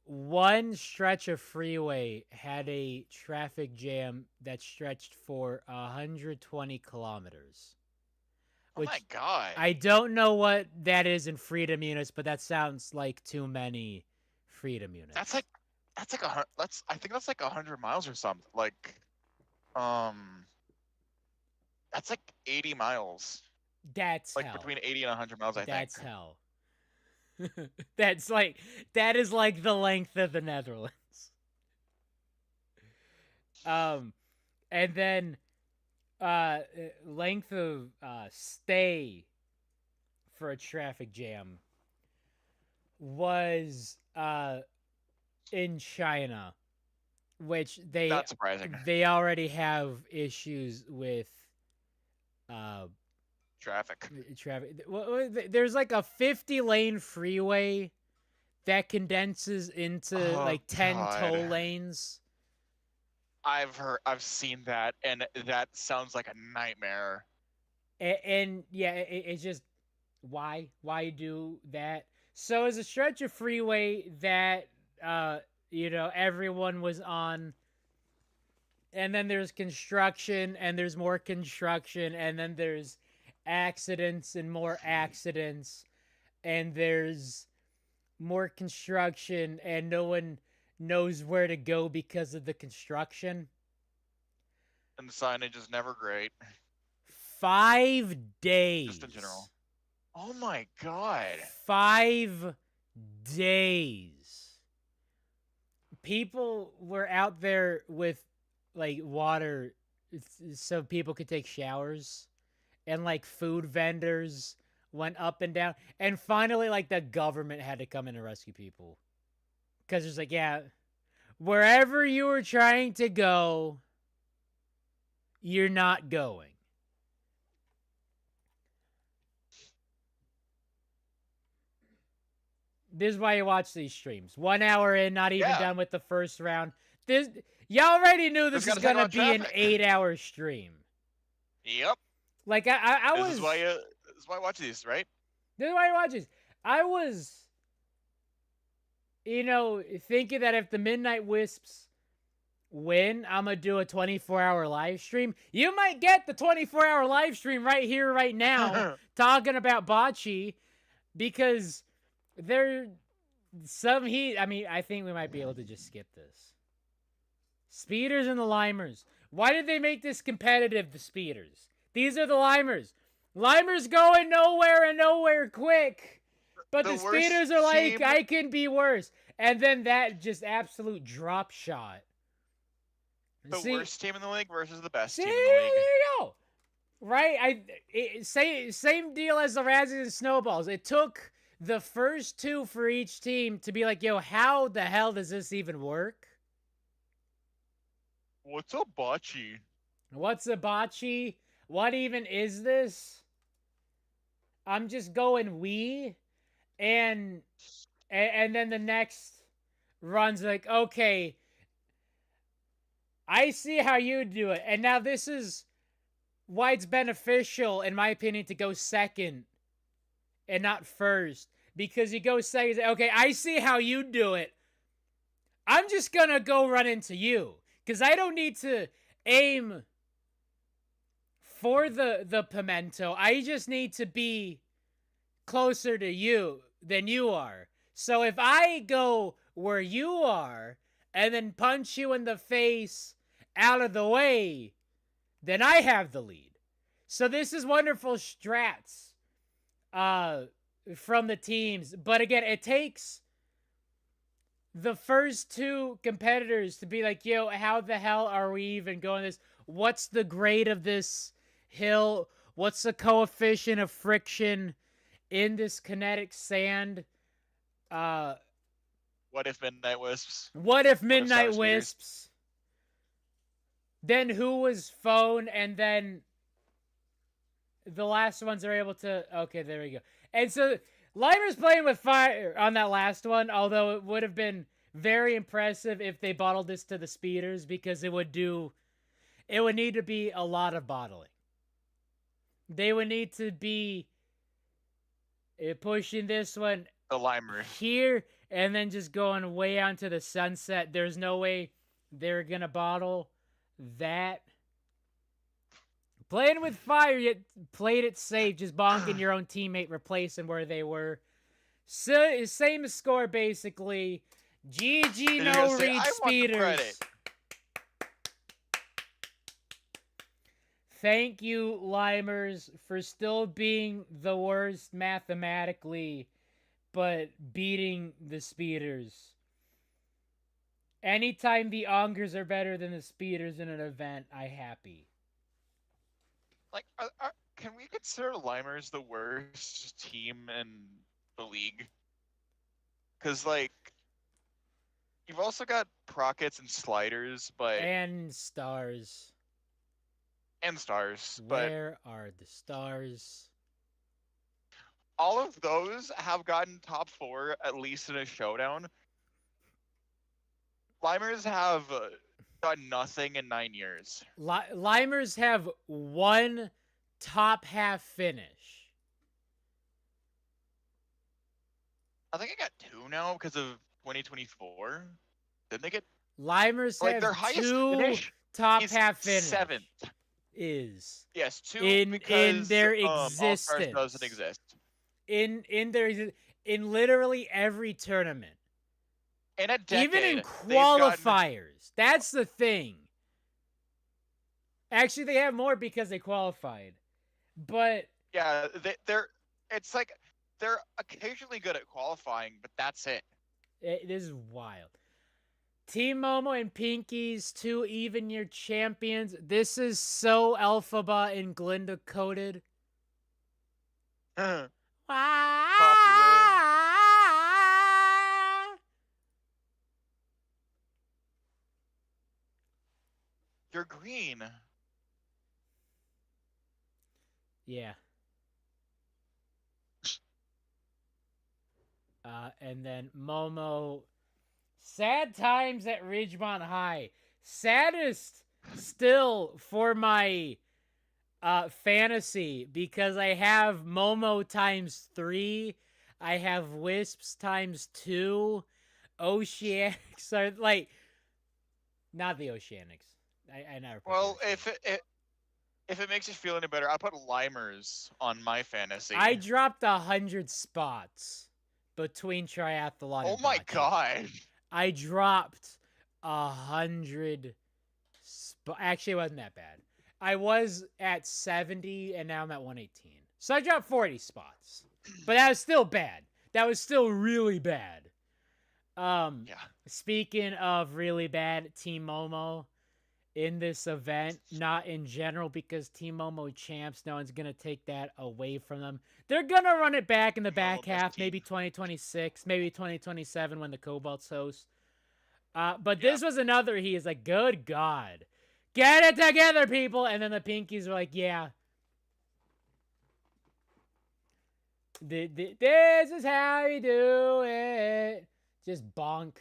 [SPEAKER 1] one stretch of freeway had a traffic jam that stretched for 120 kilometers,
[SPEAKER 2] Oh my
[SPEAKER 1] which
[SPEAKER 2] god.
[SPEAKER 1] I don't know what that is in freedom units, but that sounds like too many freedom
[SPEAKER 2] That's
[SPEAKER 1] units.
[SPEAKER 2] like that's like that's I think that's like 100 miles or something. Um that's like 80 miles.
[SPEAKER 1] That's
[SPEAKER 2] Like
[SPEAKER 1] hell.
[SPEAKER 2] between 80 and 100 miles, I think.
[SPEAKER 1] That's hell. That's like that is like the length of the Netherlands. Um, and then length of stay for a traffic jam was in China, which
[SPEAKER 2] Not surprising.
[SPEAKER 1] they already have issues with uh
[SPEAKER 2] Traffic.
[SPEAKER 1] traffic. There's like a 50-lane freeway that condenses into
[SPEAKER 2] Oh
[SPEAKER 1] like 10
[SPEAKER 2] god.
[SPEAKER 1] toll lanes.
[SPEAKER 2] I've seen that, and that sounds like a nightmare.
[SPEAKER 1] And yeah, it's just why do that? So it's a stretch of freeway that everyone was on, and then there's construction, and there's more construction, and then there's accidents and more accidents, and there's more construction, and no one knows where to go because of the construction.
[SPEAKER 2] And the signage is never great.
[SPEAKER 1] 5 days.
[SPEAKER 2] Just in general. Oh my god.
[SPEAKER 1] 5 days. People were out there with like water so people could take showers, and like food vendors went up and down, and finally like the government had to come in and rescue people, because it's like, yeah, wherever you were trying to go, you're not going. This is why you watch these streams. 1 hour in, not even done with the first round. This, you already knew this is gonna be an 8-hour stream.
[SPEAKER 2] Yep.
[SPEAKER 1] Like I was.
[SPEAKER 2] This is why I watch these, right?
[SPEAKER 1] This is why you watch these. I was, thinking that if the Midnight Wisps win, I'm gonna do a 24-hour live stream. You might get the 24-hour live stream right here, right now, talking about Bocce, because there some heat. I mean, I think we might be able to just skip this. Speeders and the Limers. Why did they make this competitive, the Speeders? These are the Limers. Limers going nowhere and nowhere quick. But the Speeders are like, I can be worse. And then that just absolute drop shot.
[SPEAKER 2] The worst team in the league versus the best team in
[SPEAKER 1] the
[SPEAKER 2] league.
[SPEAKER 1] There you go. Right? Same deal as the Razzies and Snowballs. It took the first two for each team to be like, yo, how the hell does this even work?
[SPEAKER 2] What's a bocce?
[SPEAKER 1] What's a bocce? What even is this? I'm just going we, and then the next run's like, okay, I see how you do it. And now this is why it's beneficial, in my opinion, to go second and not first. Because you go second, okay, I see how you do it. I'm just going to go run into you. Because I don't need to aim for the pimento. I just need to be closer to you than you are. So if I go where you are and then punch you in the face out of the way, then I have the lead. So this is wonderful strats from the teams. But again, it takes the first two competitors to be like, yo, how the hell are we even going this? What's the grade of this hill? What's the coefficient of friction in this kinetic sand?
[SPEAKER 2] What if Midnight Wisps?
[SPEAKER 1] What if Midnight Wisps? Then who was phone? And then the last ones are able to... Okay, there we go. And so Limer's playing with fire on that last one, although it would have been very impressive if they bottled this to the Speeders, because it would need to be a lot of bottling. They would need to be pushing this one
[SPEAKER 2] the Limers
[SPEAKER 1] here and then just going way out to the sunset. There's no way they're going to bottle that. Playing with fire, yet played it safe, just bonking your own teammate, replacing where they were. So, same score, basically. GG, no reach, Speeders. Thank you, Limers, for still being the worst mathematically, but beating the Speeders. Anytime the Ongers are better than the Speeders in an event, I happy.
[SPEAKER 2] Like, can we consider Limers the worst team in the league? Because, like, you've also got Prockets and Sliders, but...
[SPEAKER 1] And Stars.
[SPEAKER 2] And Stars,
[SPEAKER 1] Where are the Stars?
[SPEAKER 2] All of those have gotten top 4, at least in a showdown. Limers have done nothing in 9 years.
[SPEAKER 1] Limers have one top half finish?
[SPEAKER 2] I think I got 2 now because of 2024. Didn't they get
[SPEAKER 1] Limers
[SPEAKER 2] like
[SPEAKER 1] have
[SPEAKER 2] their highest
[SPEAKER 1] 2
[SPEAKER 2] finish
[SPEAKER 1] top
[SPEAKER 2] is
[SPEAKER 1] half finish.
[SPEAKER 2] 7th?
[SPEAKER 1] Is
[SPEAKER 2] Yes, 2
[SPEAKER 1] in
[SPEAKER 2] because
[SPEAKER 1] their
[SPEAKER 2] All Stars doesn't
[SPEAKER 1] existence.
[SPEAKER 2] exist.
[SPEAKER 1] In their in literally every tournament.
[SPEAKER 2] In a
[SPEAKER 1] Even in
[SPEAKER 2] decade, they've gotten
[SPEAKER 1] qualifiers. That's the thing. Actually, they have more because they qualified. But
[SPEAKER 2] yeah, they're it's like they're occasionally good at qualifying, but that's it.
[SPEAKER 1] this is wild. Team Momo and Pinkies, 2 even year champions. This is so Elphaba and Glinda coded.
[SPEAKER 2] Popular. You're green.
[SPEAKER 1] Yeah. And then Momo. Sad times at Ridgemont High. Saddest still for my fantasy because I have Momo times 3. I have Wisps times 2. Oceanics are like not the Oceanics. I never put
[SPEAKER 2] Well,
[SPEAKER 1] Oceanics.
[SPEAKER 2] if it makes you feel any better, I put Limers on my fantasy.
[SPEAKER 1] I dropped 100 spots between triathlon
[SPEAKER 2] Oh
[SPEAKER 1] and
[SPEAKER 2] my
[SPEAKER 1] Bocce.
[SPEAKER 2] god.
[SPEAKER 1] I dropped 100 actually, it wasn't that bad. I was at 70 and now I'm at 118. So I dropped 40 spots. But that was still bad. That was still really bad.
[SPEAKER 2] Yeah.
[SPEAKER 1] Speaking of really bad, Team Momo in this event, not in general, because Team Momo champs, no one's gonna take that away from them. They're gonna run it back in the back half, maybe 2026, maybe 2027 when the Cobalts host. But this was another. He is like, good God, get it together, people. And then the Pinkies were like, yeah, this is how you do it. Just bonk.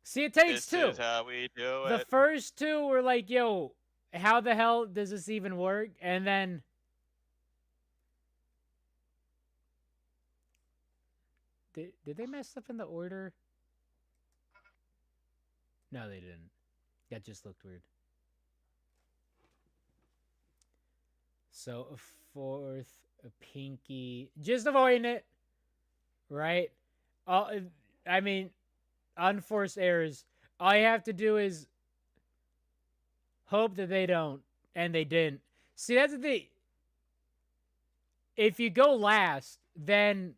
[SPEAKER 1] See, it takes two.
[SPEAKER 2] This is how we do it.
[SPEAKER 1] The first 2 were like, yo, how the hell does this even work? And then did they mess up in the order? No, they didn't. That just looked weird. So, 4th, a Pinky. Just avoiding it. Right? I mean, unforced errors. All you have to do is hope that they don't. And they didn't. See, that's the thing. If you go last, then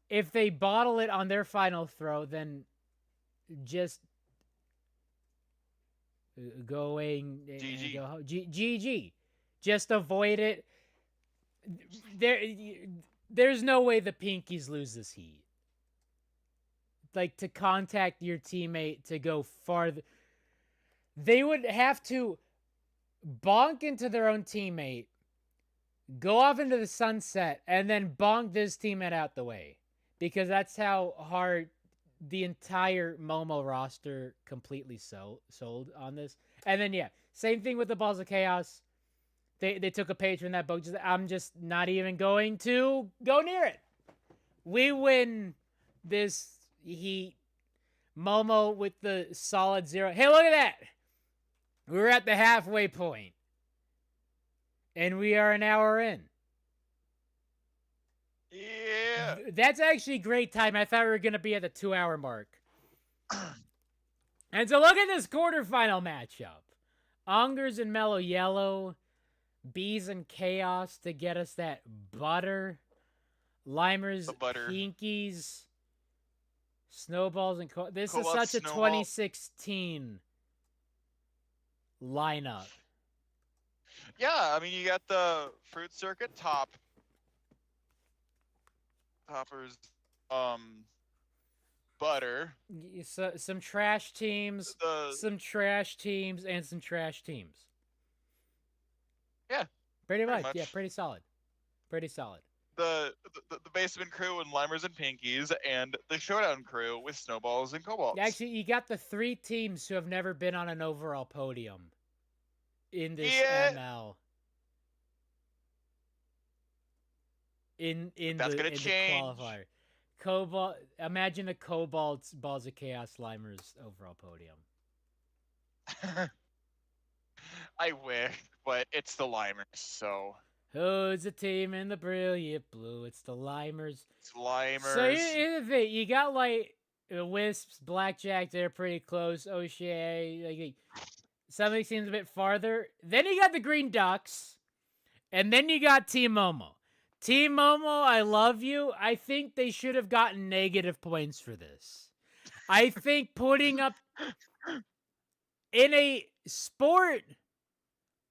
[SPEAKER 1] if they bottle it on their final throw, then just go away and
[SPEAKER 2] GG.
[SPEAKER 1] go home. GG. Just avoid it. There's no way the Pinkies lose this heat. Like, to contact your teammate to go farther. They would have to bonk into their own teammate, go off into the sunset, and then bonk this teammate out the way. Because that's how hard the entire Momo roster completely sold on this. And then, yeah, same thing with the Balls of Chaos. They took a page from that book. I'm just not even going to go near it. We win this heat. Momo with the solid 0. Hey, look at that. We're at the halfway point. And we are an hour in.
[SPEAKER 2] Yeah.
[SPEAKER 1] That's actually great time. I thought we were going to be at the 2-hour mark. And so look at this quarterfinal matchup. Ongers and Mellow Yellow. Bees and Chaos to get us that butter. Limers, Pinkies. Snowballs and this is such a 2016 lineup.
[SPEAKER 2] Yeah, I mean, you got the Fruit Circuit toppers, butter.
[SPEAKER 1] So, some trash teams, some trash teams, and some trash teams.
[SPEAKER 2] Yeah,
[SPEAKER 1] pretty much. Yeah, pretty solid. Pretty solid.
[SPEAKER 2] The Basement Crew and Limers and Pinkies, and the Showdown Crew with Snowballs and Cobalts.
[SPEAKER 1] Actually, you got the 3 teams who have never been on an overall podium in this ML. in
[SPEAKER 2] That's gonna
[SPEAKER 1] the
[SPEAKER 2] change.
[SPEAKER 1] qualifier. Cobalt. Imagine the Cobalt Balls of Chaos Slimers overall podium.
[SPEAKER 2] I wish, but it's the Limers, so
[SPEAKER 1] Who's the team in the brilliant blue? It's the Limers.
[SPEAKER 2] it's
[SPEAKER 1] So
[SPEAKER 2] Limers.
[SPEAKER 1] here's the thing: you got like Wisps, Blackjack. They're pretty close. O'Shea, like something seems a bit farther. Then you got the Green Ducks, and then you got Team Momo. Team Momo, I love you. I think they should have gotten negative points for this. I think putting up in a sport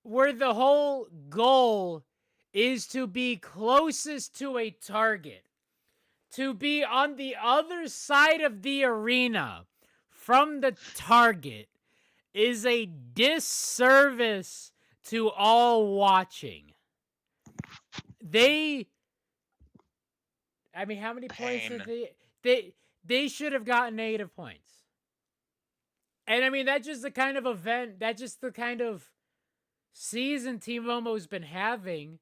[SPEAKER 1] where the whole goal is to be closest to a target, to be on the other side of the arena from the target, is a disservice to all watching. I mean, how many points
[SPEAKER 2] Pain.
[SPEAKER 1] did they should have gotten negative points. And I mean, that's just the kind of event, that's just the kind of season Team Momo's been having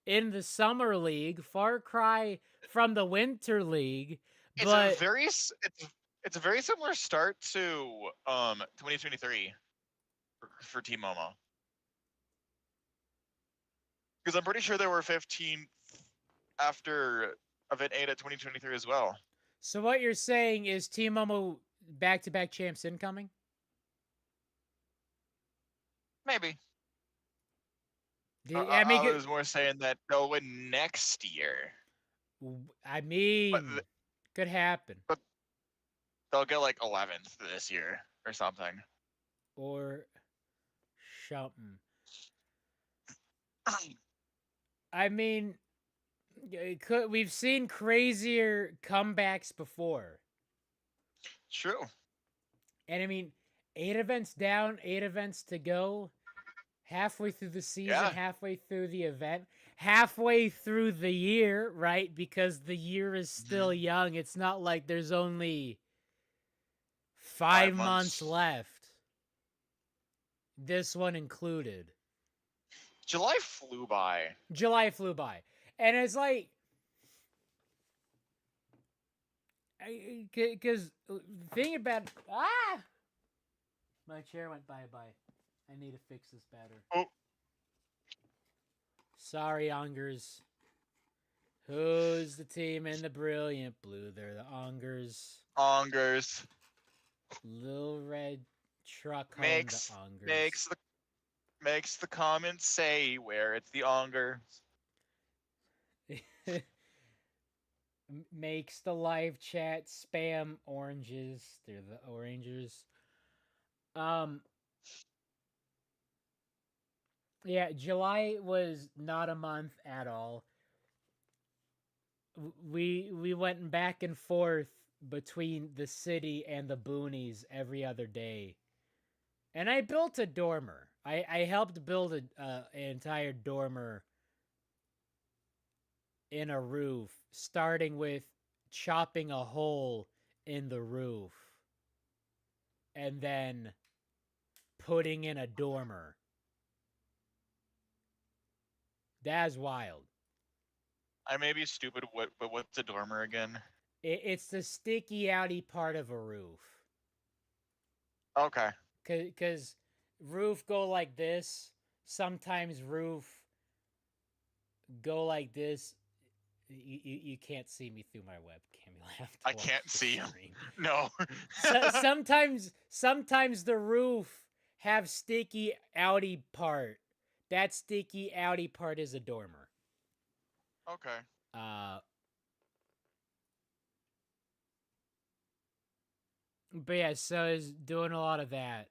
[SPEAKER 1] in the Summer League, far cry from the Winter League,
[SPEAKER 2] It's a
[SPEAKER 1] but
[SPEAKER 2] very it's a very similar start to 2023 for Team Momo. Because I'm pretty sure there were 15 after event 8 at 2023 as well.
[SPEAKER 1] so what you're saying is Team Momo back-to-back champs incoming?
[SPEAKER 2] Maybe.
[SPEAKER 1] I
[SPEAKER 2] I
[SPEAKER 1] mean,
[SPEAKER 2] was more saying that they'll win next year,
[SPEAKER 1] I
[SPEAKER 2] but
[SPEAKER 1] mean, could happen.
[SPEAKER 2] but they'll get like 11th this year or something.
[SPEAKER 1] Or something. I mean, we've seen crazier comebacks before.
[SPEAKER 2] True.
[SPEAKER 1] And I mean, 8 events down, 8 events to go. Halfway through the season,
[SPEAKER 2] Yeah.
[SPEAKER 1] halfway through the event, halfway through the year, right? Because the year is still
[SPEAKER 2] Mhm.
[SPEAKER 1] young. It's not like there's only
[SPEAKER 2] 5
[SPEAKER 1] 5 months
[SPEAKER 2] months.
[SPEAKER 1] left. This one included.
[SPEAKER 2] July flew by.
[SPEAKER 1] July flew by. And it's like, because think about, my chair went bye-bye. I need to fix this better.
[SPEAKER 2] Oh.
[SPEAKER 1] Sorry, Ongers. Who's the team in the brilliant blue? They're the Ongers.
[SPEAKER 2] Ongers.
[SPEAKER 1] Little red truck home
[SPEAKER 2] Makes
[SPEAKER 1] the Ongers.
[SPEAKER 2] makes the comments say where it's the Ongers.
[SPEAKER 1] Makes the live chat spam oranges. They're the Orangers. Yeah, July was not a month at all. We went back and forth between the city and the boonies every other day. And I built a dormer. I helped build an entire dormer in a roof, starting with chopping a hole in the roof and then putting in a dormer. That's wild.
[SPEAKER 2] I may be stupid, but what's a dormer again?
[SPEAKER 1] It's the sticky outy part of a roof.
[SPEAKER 2] Okay.
[SPEAKER 1] Because roof go like this. Sometimes roof go like this. You can't see me through my webcam. You'll have to
[SPEAKER 2] I
[SPEAKER 1] watch
[SPEAKER 2] can't
[SPEAKER 1] the
[SPEAKER 2] see you.
[SPEAKER 1] stream.
[SPEAKER 2] No.
[SPEAKER 1] Sometimes the roof have sticky outy part. That sticky outy part is a dormer.
[SPEAKER 2] Okay.
[SPEAKER 1] But yeah, so I was doing a lot of that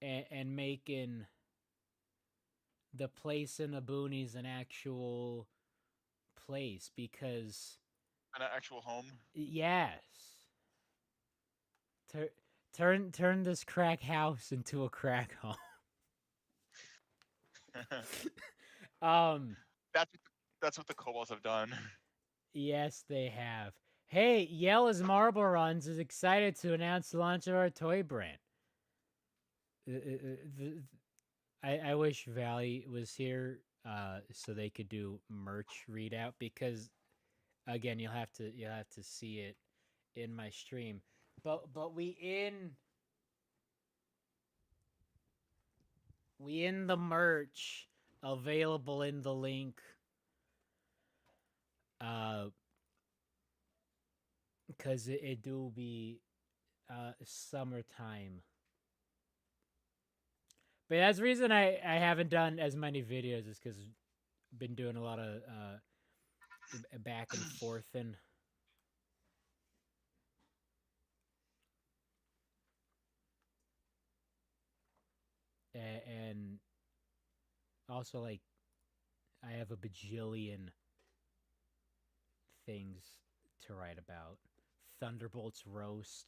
[SPEAKER 1] and making the place in the boonies an actual place because
[SPEAKER 2] An actual home.
[SPEAKER 1] yes, turn this crack house into a crack home.
[SPEAKER 2] That's what the kobolds have done.
[SPEAKER 1] Yes, they have. Hey, Yella's Marble Runs is excited to announce the launch of our toy brand. I wish Valley was here. so they could do merch readout, because again, you'll have to see it in my stream. But we in the merch available in the link. Because it do be summertime. But that's the reason I haven't done as many videos, is because I've been doing a lot of back and forth and also, like, I have a bajillion things to write about. Thunderbolt's roast.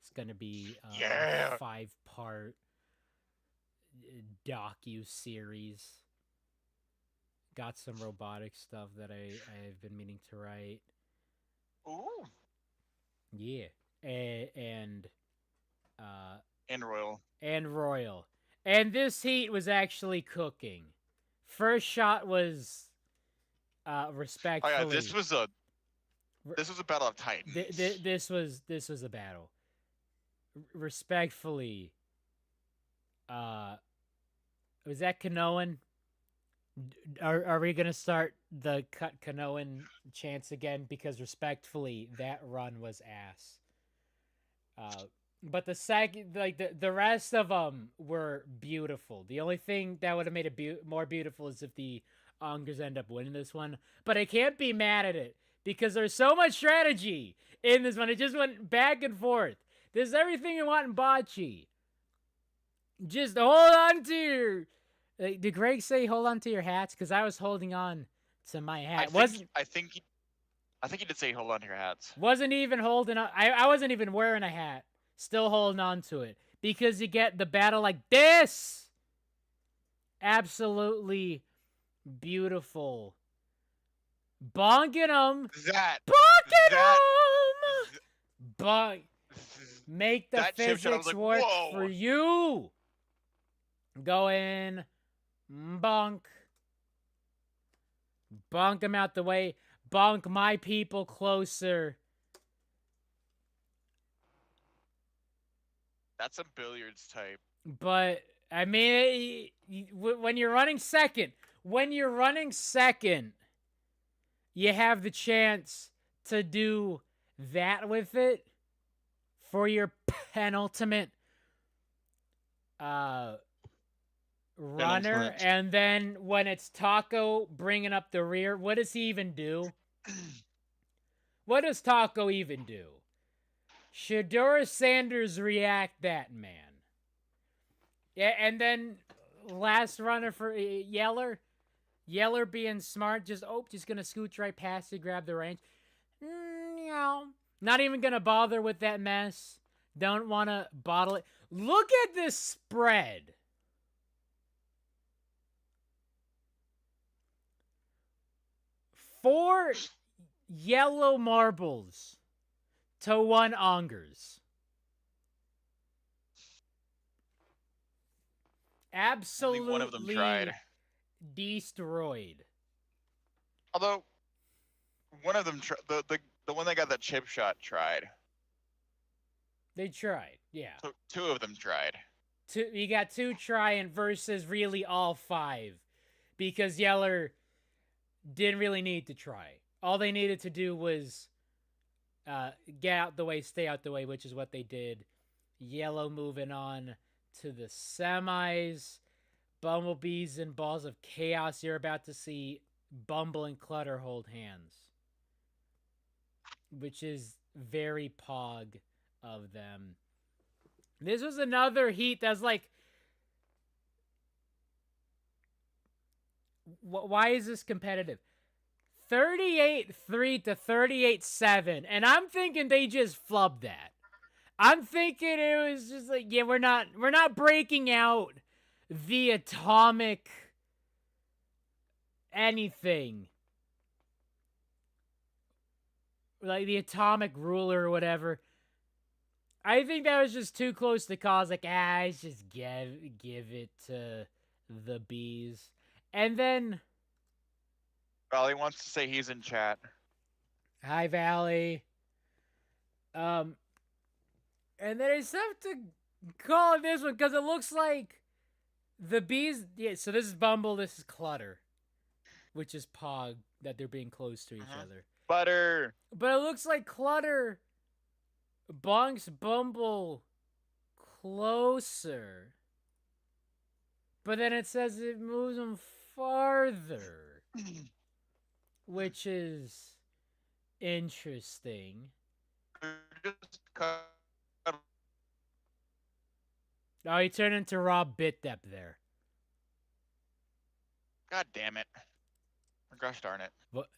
[SPEAKER 1] It's gonna be a 5-part docu series. Got some robotic stuff that I've been meaning to write.
[SPEAKER 2] Ooh.
[SPEAKER 1] Yeah, and
[SPEAKER 2] Royal.
[SPEAKER 1] And Royal. And this heat was actually cooking. First shot was respectfully.
[SPEAKER 2] Oh yeah, this was a battle of titans.
[SPEAKER 1] This was a battle. Respectfully. Was that Kanoan? Are we gonna start the cut Kanoan chance again? Because respectfully, that run was ass. But the second, like the rest of them were beautiful. The only thing that would have made it more beautiful is if the Ongers end up winning this one. But I can't be mad at it, because there's so much strategy in this one. It just went back and forth. There's everything you want in Bocce. Just hold on to your. Did Greg say hold on to your hats? Because I was holding on to my hat.
[SPEAKER 2] I think he did say hold on to your hats.
[SPEAKER 1] Wasn't even holding on. I wasn't even wearing a hat. Still holding on to it. Because you get the battle like this. Absolutely beautiful. Bonking them. Bonking them. Bonk. Make the physics work for you. Go in. Bonk. Bonk them out the way. Bonk my people closer.
[SPEAKER 2] That's a billiards type.
[SPEAKER 1] But, I mean, when you're running second, you have the chance to do that with it for your penultimate runner. And then when it's Taco bringing up the rear, what does he even do? What does Taco even do? Shadura Sanders react that, man. Yeah, and then last runner for Yeller. Yeller being smart, just gonna scooch right past you, grab the range. Not even gonna bother with that mess. Don't want to bottle it. Look at this spread. Four yellow marbles to 1 Ongers. Absolutely.
[SPEAKER 2] Only one of them tried.
[SPEAKER 1] Destroyed.
[SPEAKER 2] Although, one of them, the one that got that chip shot tried.
[SPEAKER 1] They tried, yeah.
[SPEAKER 2] So 2 of them tried.
[SPEAKER 1] You got 2 trying versus really all 5. Because Yeller didn't really need to try. All they needed to do was get out the way, stay out the way, which is what they did. Yellow moving on to the semis. Bumblebees and Balls of Chaos. You're about to see Bumble and Clutter hold hands, which is very pog of them. This was another heat that's like, why is this competitive? 38-3 to 38-7, and I'm thinking they just flubbed that. I'm thinking it was just like, yeah, we're not breaking out the atomic anything. Like the atomic ruler or whatever. I think that was just too close to cause. Like, let's just give it to the bees. And then
[SPEAKER 2] Valley wants to say he's in chat.
[SPEAKER 1] Hi, Valley. And then I just have to call it this one because it looks like the bees. Yeah, so this is Bumble, this is Clutter, which is Pog, that they're being close to each other.
[SPEAKER 2] Butter.
[SPEAKER 1] But it looks like Clutter bonks Bumble closer. But then it says it moves him farther, which is interesting. Oh, he turned into Rob Bitdep there.
[SPEAKER 2] God damn it. Or gosh darn it.
[SPEAKER 1] What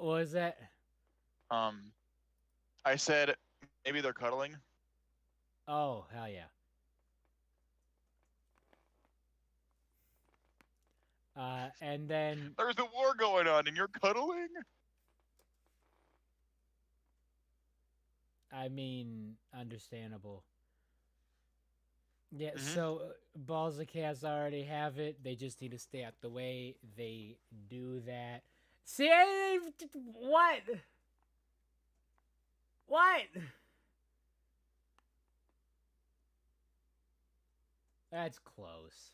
[SPEAKER 1] was that?
[SPEAKER 2] I said maybe they're cuddling.
[SPEAKER 1] Oh, hell yeah. And then
[SPEAKER 2] there's a war going on and you're cuddling?
[SPEAKER 1] I mean, understandable. Yeah, so Balls of Chaos already have it. They just need to stay out the way. They do that. See, what? What? That's close.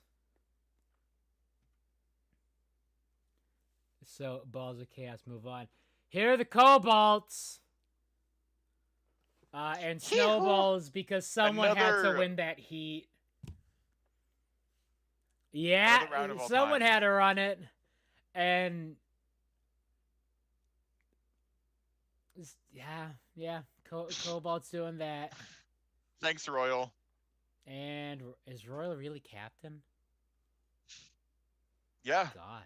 [SPEAKER 1] So, Balls of Chaos move on. Here are the Cobalts. And Snowballs because someone had to win that heat. Yeah, someone had to run it. And yeah, Cobalt's doing that.
[SPEAKER 2] Thanks, Royal.
[SPEAKER 1] And is Royal really captain?
[SPEAKER 2] Yeah.
[SPEAKER 1] God.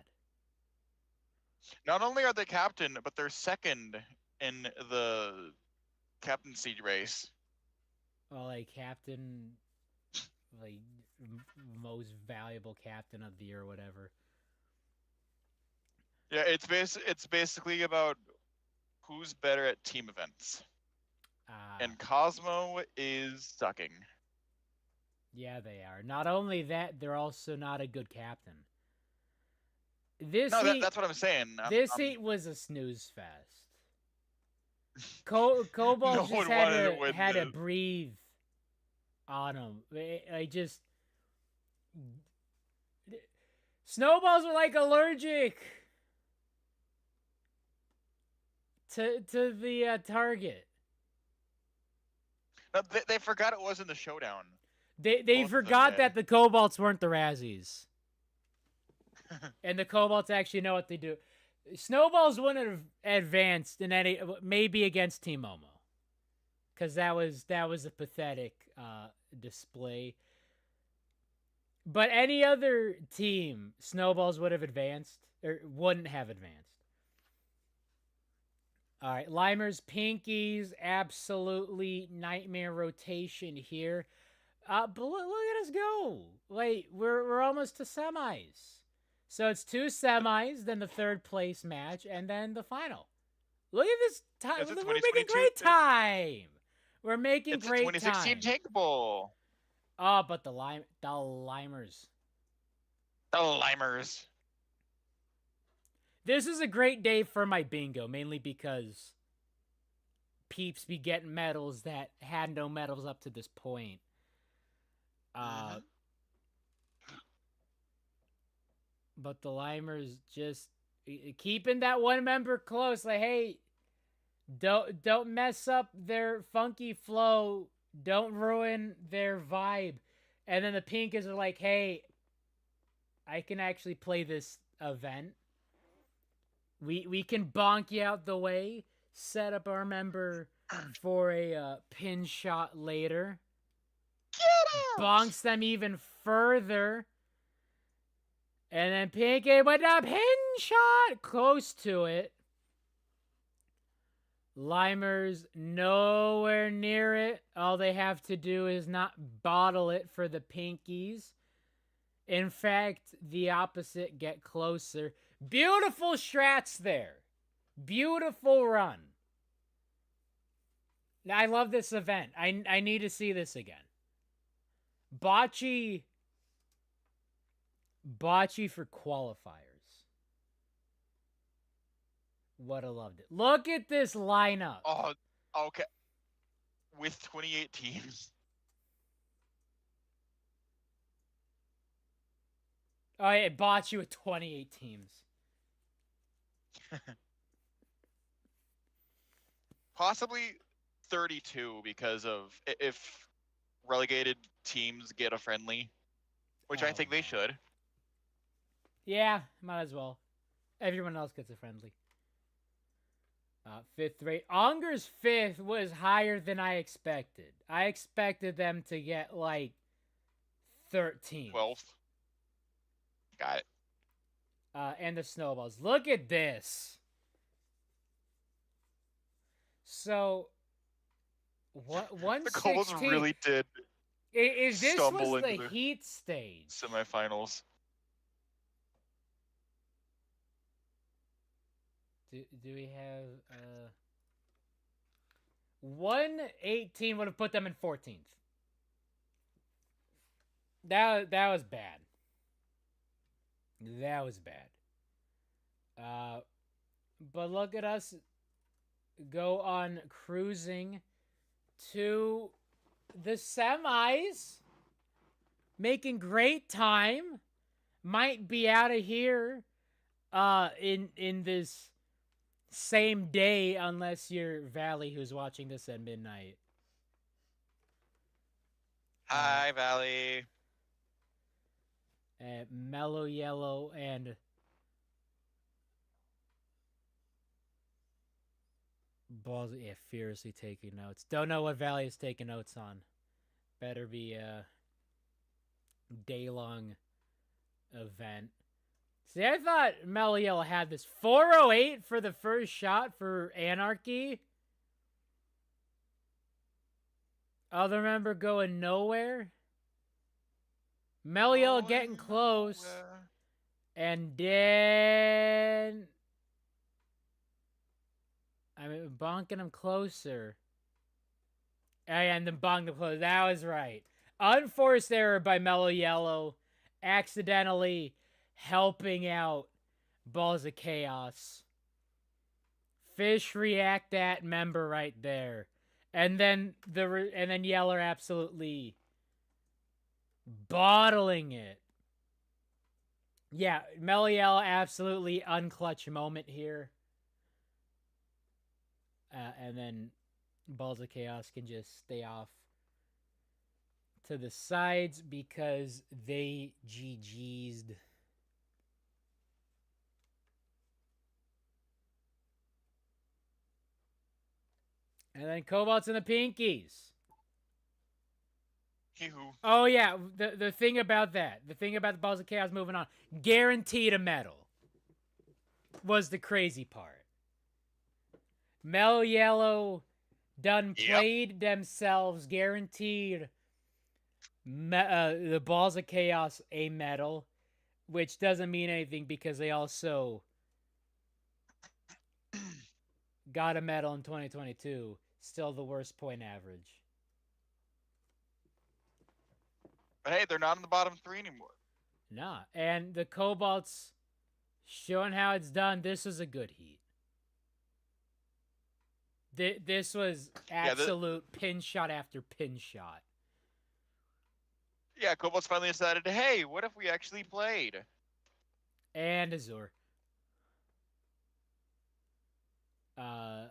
[SPEAKER 2] Not only are they captain, but they're second in the captaincy race.
[SPEAKER 1] Well, like captain, like most valuable captain of the year or whatever.
[SPEAKER 2] Yeah, it's basically about who's better at team events. And Cosmo is sucking.
[SPEAKER 1] Yeah, they are. Not only that, they're also not a good captain. That's
[SPEAKER 2] what I'm saying.
[SPEAKER 1] This heat was a snooze fest. Cobalt just had to breathe on him. Snowballs are like allergic to the target.
[SPEAKER 2] No, they forgot it was in the showdown.
[SPEAKER 1] They forgot that the Cobalts weren't the Razzies. And the Cobalts actually know what they do. Snowballs wouldn't have advanced in any, maybe against Team Momo, because that was a pathetic display. But any other team, Snowballs would have advanced or wouldn't have advanced. All right, Limers, Pinkies, absolutely nightmare rotation here. But look at us go! Like we're almost to semis. So it's 2 semis, then the 3rd place match, and then the final. Look at this time. We're making great time. We're making great time. It's a
[SPEAKER 2] 2016 Tank Bowl.
[SPEAKER 1] Oh, but the Limers.
[SPEAKER 2] The Limers.
[SPEAKER 1] This is a great day for my bingo, mainly because peeps be getting medals that had no medals up to this point. But the Limers just keeping that one member close. Like, hey, don't mess up their funky flow. Don't ruin their vibe. And then the Pinkas are like, hey, I can actually play this event. We can bonk you out the way. Set up our member for a pin shot later. Bonks them even further. And then Pinky with a pin shot close to it. Limers nowhere near it. All they have to do is not bottle it for the Pinkies. In fact, the opposite, get closer. Beautiful strats there. Beautiful run. I love this event. I need to see this again. Bocce for qualifiers. Would have loved it. Look at this lineup.
[SPEAKER 2] Oh, okay. With 28 teams.
[SPEAKER 1] Oh, yeah, it bought you with 28 teams.
[SPEAKER 2] Possibly 32 because of if relegated teams get a friendly, which I think they should.
[SPEAKER 1] Yeah, might as well. Everyone else gets a friendly. Fifth rate. Onger's fifth was higher than I expected. I expected them to get like 13.
[SPEAKER 2] 12th. Got it.
[SPEAKER 1] And the snowballs. Look at this. So, what? 116.
[SPEAKER 2] The Colts really did.
[SPEAKER 1] Is this
[SPEAKER 2] stumble
[SPEAKER 1] was the
[SPEAKER 2] into the
[SPEAKER 1] heat stage?
[SPEAKER 2] Semifinals.
[SPEAKER 1] Do we have 118 would have put them in 14th. That was bad. That was bad. But look at us go on cruising to the semis, making great time. Might be out of here in this same day, unless you're Valley, who's watching this at midnight.
[SPEAKER 2] Hi, Valley.
[SPEAKER 1] Mellow Yellow and Balls, yeah, furiously taking notes. Don't know what Valley is taking notes on. Better be a day-long event. See, I thought Mellow Yellow had this 408 for the first shot for Anarchy. Other member going nowhere. Mellow Yellow getting close. And then I mean, bonking him closer. And then bonking him closer. That was right. Unforced error by Mellow Yellow. Accidentally helping out Balls of Chaos. Fish react that member right there. And then Yeller absolutely bottling it. Yeah, Mellow Yellow absolutely unclutch moment here. And then Balls of Chaos can just stay off to the sides because they GG'd. And then Cobalts and the Pinkies. Oh, yeah, the thing about that, the thing about the Balls of Chaos moving on, guaranteed a medal was the crazy part. Mellow Yellow done played themselves, guaranteed the Balls of Chaos a medal, which doesn't mean anything because they also got a medal in 2022. Still the worst point average.
[SPEAKER 2] But hey, they're not in the bottom three anymore.
[SPEAKER 1] Nah, and the Cobalts showing how it's done. This was a good heat. This was absolute pin shot after pin shot.
[SPEAKER 2] Yeah, Cobalts finally decided, hey, what if we actually played?
[SPEAKER 1] And Azure.
[SPEAKER 2] And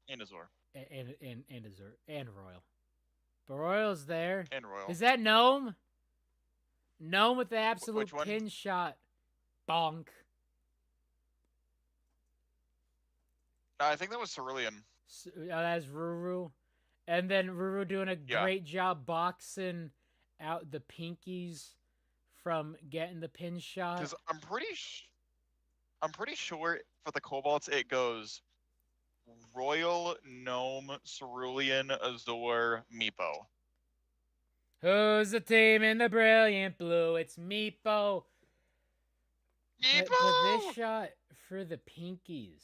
[SPEAKER 2] Azure.
[SPEAKER 1] And Azure. And Royal. But Royal's there.
[SPEAKER 2] And Royal.
[SPEAKER 1] Is that Gnome? Gnome with the absolute pin shot. Bonk.
[SPEAKER 2] I think that was Cerulean.
[SPEAKER 1] That's Ruru. And then Ruru doing a great job boxing out the Pinkies from getting the pin shot.
[SPEAKER 2] Because I'm pretty sure for the Cobalts it goes Royal, Gnome, Cerulean, Azure, Meepo.
[SPEAKER 1] Who's the team in the brilliant blue? It's Meepo.
[SPEAKER 2] Meepo!
[SPEAKER 1] But this shot for the Pinkies.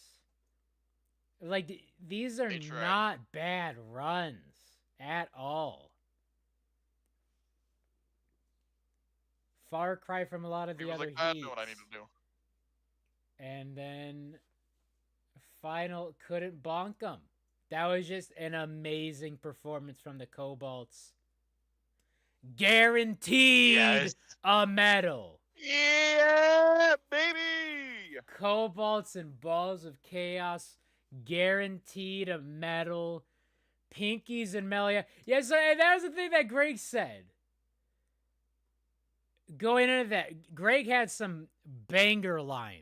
[SPEAKER 1] Like, these are not bad runs at all. Far cry from a lot of the other heats.
[SPEAKER 2] I know what I need to do.
[SPEAKER 1] And then final couldn't bonk them. That was just an amazing performance from the Cobalts. Guaranteed a medal.
[SPEAKER 2] Yeah, baby!
[SPEAKER 1] Cobalts and Balls of Chaos guaranteed a medal. Pinkies and Melia. Yes, that was the thing that Greg said. Going into that, Greg had some banger lines.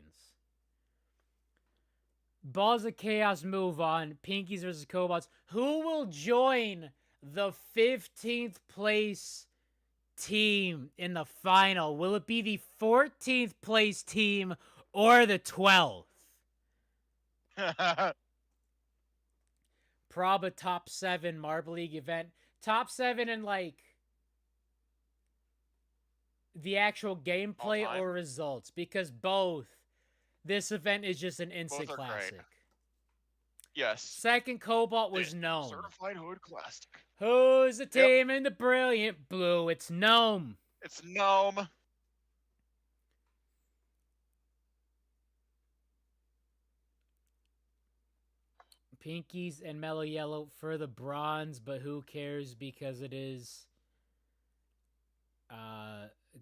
[SPEAKER 1] Balls of Chaos move on. Pinkies versus Cobalts. Who will join the 15th place team in the final? Will it be the 14th place team or the 12th? Prob a top 7 Marble League event. Top 7 in like the actual gameplay or results, because both. This event is just an instant classic.
[SPEAKER 2] Great. Yes.
[SPEAKER 1] Second Cobalt was Gnome.
[SPEAKER 2] Certified Hood Classic.
[SPEAKER 1] Who's the team in the brilliant blue? It's Gnome.
[SPEAKER 2] It's Gnome.
[SPEAKER 1] Pinkies and Mellow Yellow for the bronze, but who cares because it is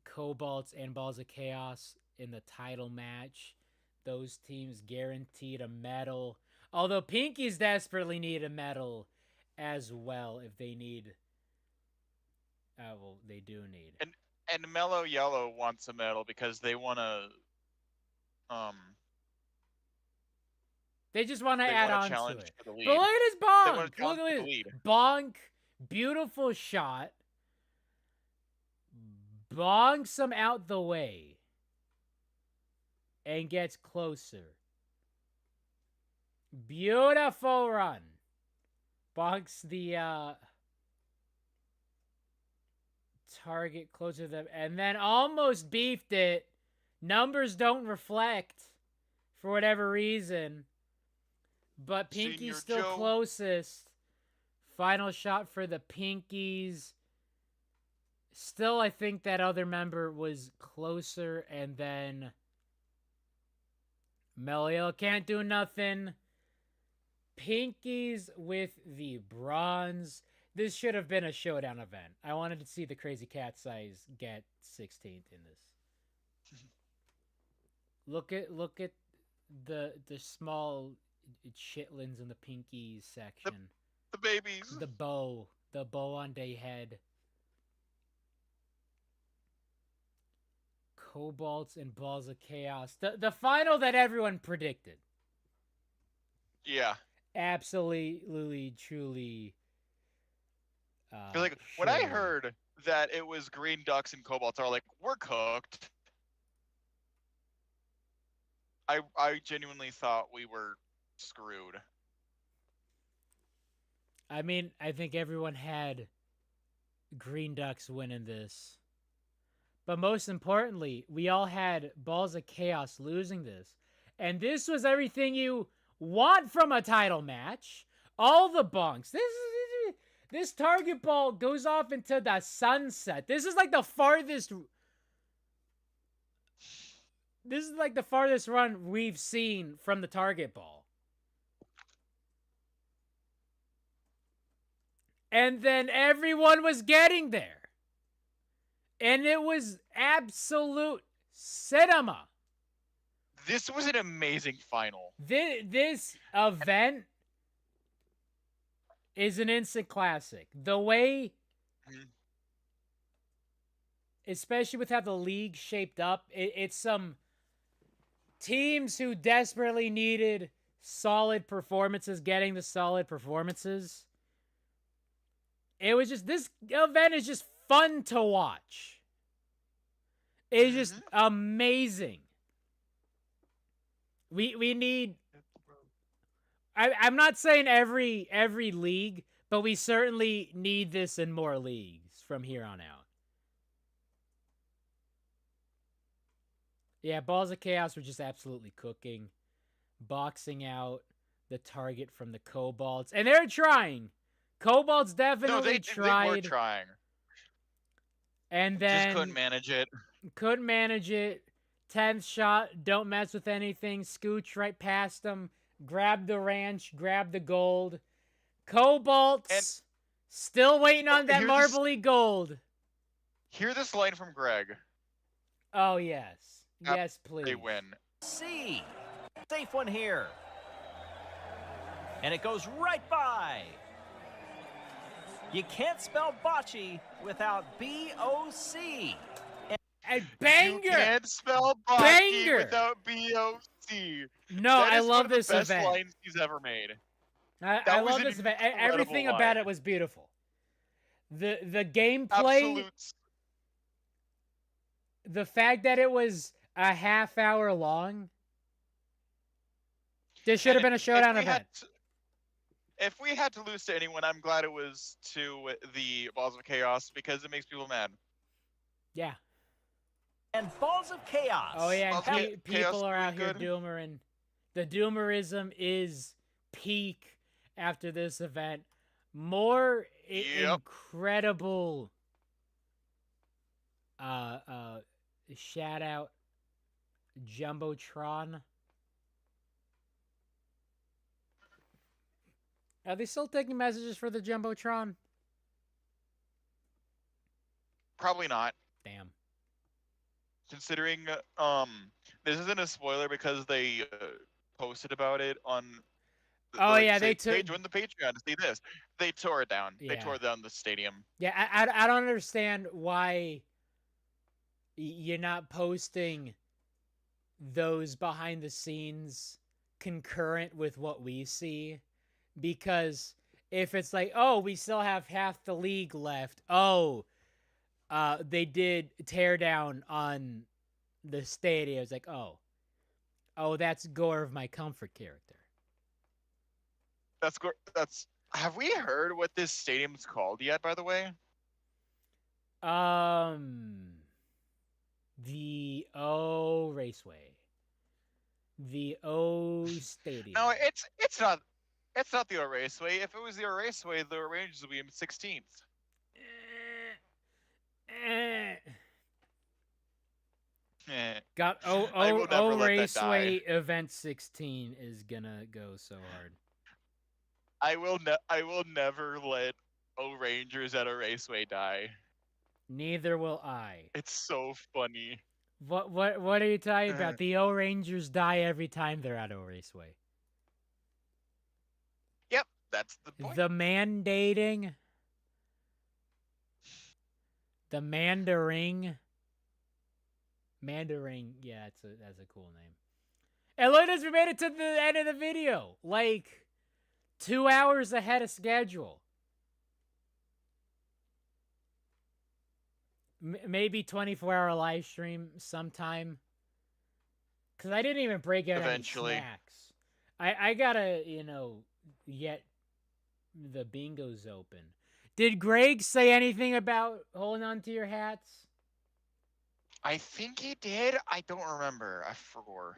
[SPEAKER 1] Cobalts and Balls of Chaos in the title match. Those teams guaranteed a medal. Although Pinkies desperately need a medal as well if they need. Well, they do need.
[SPEAKER 2] And Mellow Yellow wants a medal because they want to.
[SPEAKER 1] They just want to add on to it.
[SPEAKER 2] But look
[SPEAKER 1] at his bonk. Look at this bonk. Beautiful shot. Bonks him out the way. And gets closer. Beautiful run. Bonks the target closer to them. And then almost beefed it. Numbers don't reflect for whatever reason. But Pinky's still closest. Final shot for the Pinkies. Still, I think that other member was closer. And then Melio can't do nothing. Pinkies with the bronze. This should have been a showdown event. I wanted to see the Crazy Cat Size get 16th in this. Look at the small chitlins in the Pinkies section.
[SPEAKER 2] The babies.
[SPEAKER 1] The bow on their head. Cobalts and Balls of Chaos. The final that everyone predicted.
[SPEAKER 2] Yeah.
[SPEAKER 1] Absolutely, truly.
[SPEAKER 2] Like when I heard that it was Green Ducks and Cobalts, I was like, we're cooked. I genuinely thought we were screwed.
[SPEAKER 1] I mean, I think everyone had Green Ducks winning this. But most importantly, we all had Balls of Chaos losing this. And this was everything you want from a title match. All the bonks. This target ball goes off into the sunset. This is like the farthest... This is like the farthest run we've seen from the target ball. And then everyone was getting there. And it was absolute cinema.
[SPEAKER 2] This was an amazing final.
[SPEAKER 1] This event is an instant classic. The way... Especially with how the league shaped up, it's some teams who desperately needed solid performances getting the solid performances. It was just, this event is just fun to watch. It's just amazing. We need... I'm not saying every league, but we certainly need this in more leagues from here on out. Yeah, Balls of Chaos were just absolutely cooking. Boxing out the target from the Cobalts. And they're trying. Cobalts definitely tried.
[SPEAKER 2] They were trying.
[SPEAKER 1] And then...
[SPEAKER 2] Just couldn't manage it.
[SPEAKER 1] Couldn't manage it. 10th shot, don't mess with anything. Scooch right past them. Grab the ranch, grab the gold. Cobalt's still waiting on that marbly gold.
[SPEAKER 2] Hear this line from Greg.
[SPEAKER 1] Oh, yes. Yes, please.
[SPEAKER 2] They win.
[SPEAKER 3] C. Safe one here. And it goes right by. You can't spell bocce without B-O-C.
[SPEAKER 1] And banger!
[SPEAKER 2] You can't spell bocce without B-O-C.
[SPEAKER 1] No, I love this event.
[SPEAKER 2] Best lines he's ever made.
[SPEAKER 1] I love this event. Everything about it was beautiful. The gameplay,
[SPEAKER 2] Absolutes.
[SPEAKER 1] The fact that it was a half hour long. This should have been a showdown event.
[SPEAKER 2] If we had to lose to anyone, I'm glad it was to the Balls of Chaos because it makes people mad.
[SPEAKER 1] Yeah.
[SPEAKER 3] And Balls of Chaos.
[SPEAKER 1] Oh yeah, people are out here doomering. The doomerism is peak after this event. More incredible shout out Jumbotron. Are they still taking messages for the Jumbotron?
[SPEAKER 2] Probably not.
[SPEAKER 1] Damn.
[SPEAKER 2] Considering this isn't a spoiler because they posted about it on they joined the Patreon to see this. They tore it down. Yeah. They tore down the stadium.
[SPEAKER 1] Yeah, I don't understand why you're not posting those behind the scenes concurrent with what we see, because if it's like, oh, we still have half the league left, they did tear down on the stadium. It's like, oh, that's Gore of My Comfort character.
[SPEAKER 2] That's Gore. Have we heard what this stadium's called yet? By the way,
[SPEAKER 1] the O Raceway, the O Stadium.
[SPEAKER 2] No, it's not. It's not the O Raceway. If it was the O Raceway, the Rangers would be in 16th.
[SPEAKER 1] Got O Raceway event 16 is gonna go so hard.
[SPEAKER 2] I will never let O Rangers at a Raceway die.
[SPEAKER 1] Neither will I.
[SPEAKER 2] It's so funny.
[SPEAKER 1] What are you talking about? The O Rangers die every time they're at O Raceway.
[SPEAKER 2] Yep, that's the point.
[SPEAKER 1] The mandating. The Mandaring. Mandaring, yeah, that's a cool name. And look at us, we made it to the end of the video. Like 2 hours ahead of schedule. Maybe 24-hour live stream sometime. Because I didn't even break out any snacks. I gotta, get the bingos open. Did Greg say anything about holding on to your hats?
[SPEAKER 2] I think he did. I don't remember. I forgot.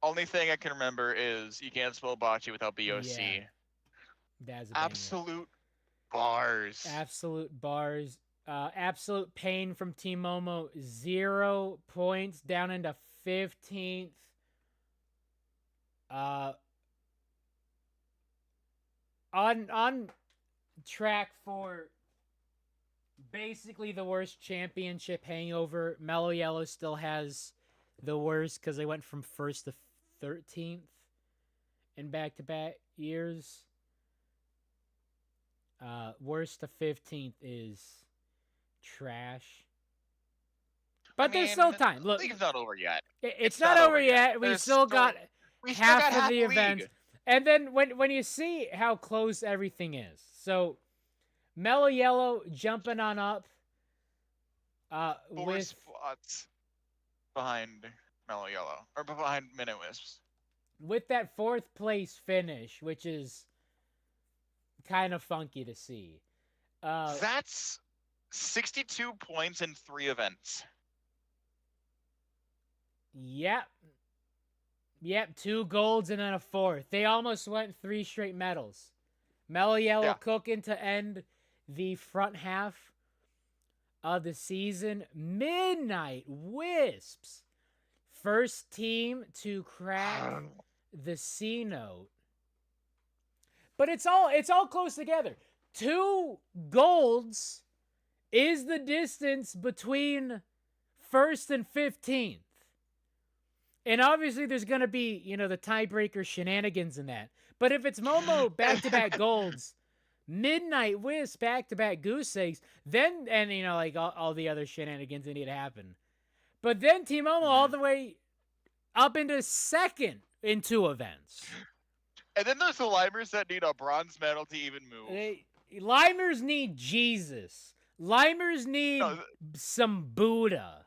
[SPEAKER 2] Only thing I can remember is you can't spell bocce without B-O-C.
[SPEAKER 1] Yeah. That's a
[SPEAKER 2] absolute bars.
[SPEAKER 1] Absolute bars. Absolute pain from Team Momo. 0 points down into 15th. On track for basically the worst championship hangover. Mellow Yellow still has the worst because they went from 1st to 13th in back-to-back years. Worst to 15th is trash. But there's still time. Look,
[SPEAKER 2] the league's not over yet.
[SPEAKER 1] It's not over yet. We still got half of the event. And then when you see how close everything is. So Mellow Yellow jumping on up.
[SPEAKER 2] 4 spots behind Mellow Yellow. Or behind Minute Wisps.
[SPEAKER 1] With that 4th place finish, which is kind of funky to see.
[SPEAKER 2] That's 62 points in 3 events.
[SPEAKER 1] Yep, 2 golds and then a 4th. They almost went 3 straight medals. Mellow Yellow cooking to end the front half of the season. Midnight Wisps, first team to crack the C note. But it's all close together. 2 golds is the distance between 1st and 15th. And obviously there's going to be, the tiebreaker shenanigans in that. But if it's Momo back-to-back golds, Midnight Wisp back-to-back goose eggs, then, and, like all the other shenanigans that need to happen. But then Team Momo all the way up into 2nd in 2 events.
[SPEAKER 2] And then there's the Limers that need a bronze medal to even move.
[SPEAKER 1] Limers need Jesus. Limers need some Buddha.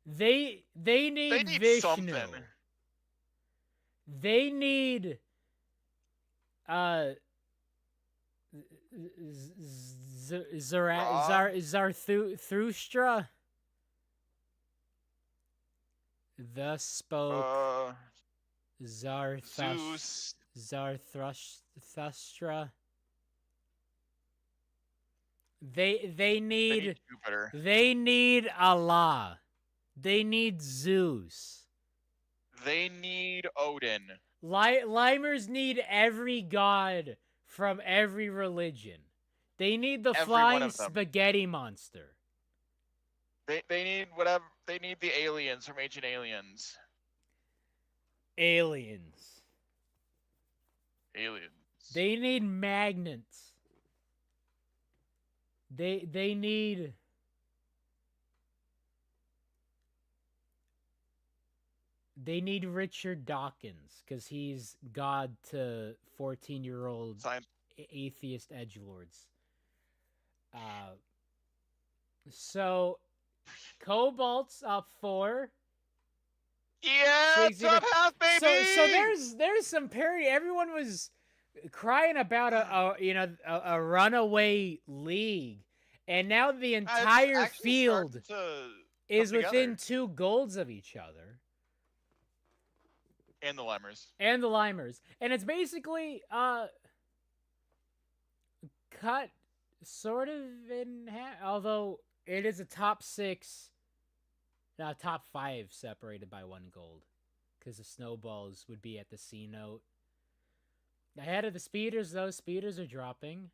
[SPEAKER 1] They need Vishnu.
[SPEAKER 2] Something.
[SPEAKER 1] They need Zarathustra. Thus spoke Zarathustra. They need
[SPEAKER 2] Jupiter.
[SPEAKER 1] They need Allah. They need Zeus.
[SPEAKER 2] They need Odin.
[SPEAKER 1] Limers need every god from every religion. They need the flying spaghetti monster.
[SPEAKER 2] They need whatever. They need the aliens from Ancient Aliens.
[SPEAKER 1] Aliens. They need magnets. They need Richard Dawkins because he's god to 14-year-old atheist edgelords. So Cobalt's up 4.
[SPEAKER 2] Yeah, top half, baby.
[SPEAKER 1] So there's some parity. Everyone was crying about a runaway league, and now the entire field is within 2 golds of each other.
[SPEAKER 2] And the Limers.
[SPEAKER 1] And it's basically cut sort of in half, although it is a top 5 separated by 1 gold, because the snowballs would be at the C note. Ahead of the speeders, though, speeders are dropping.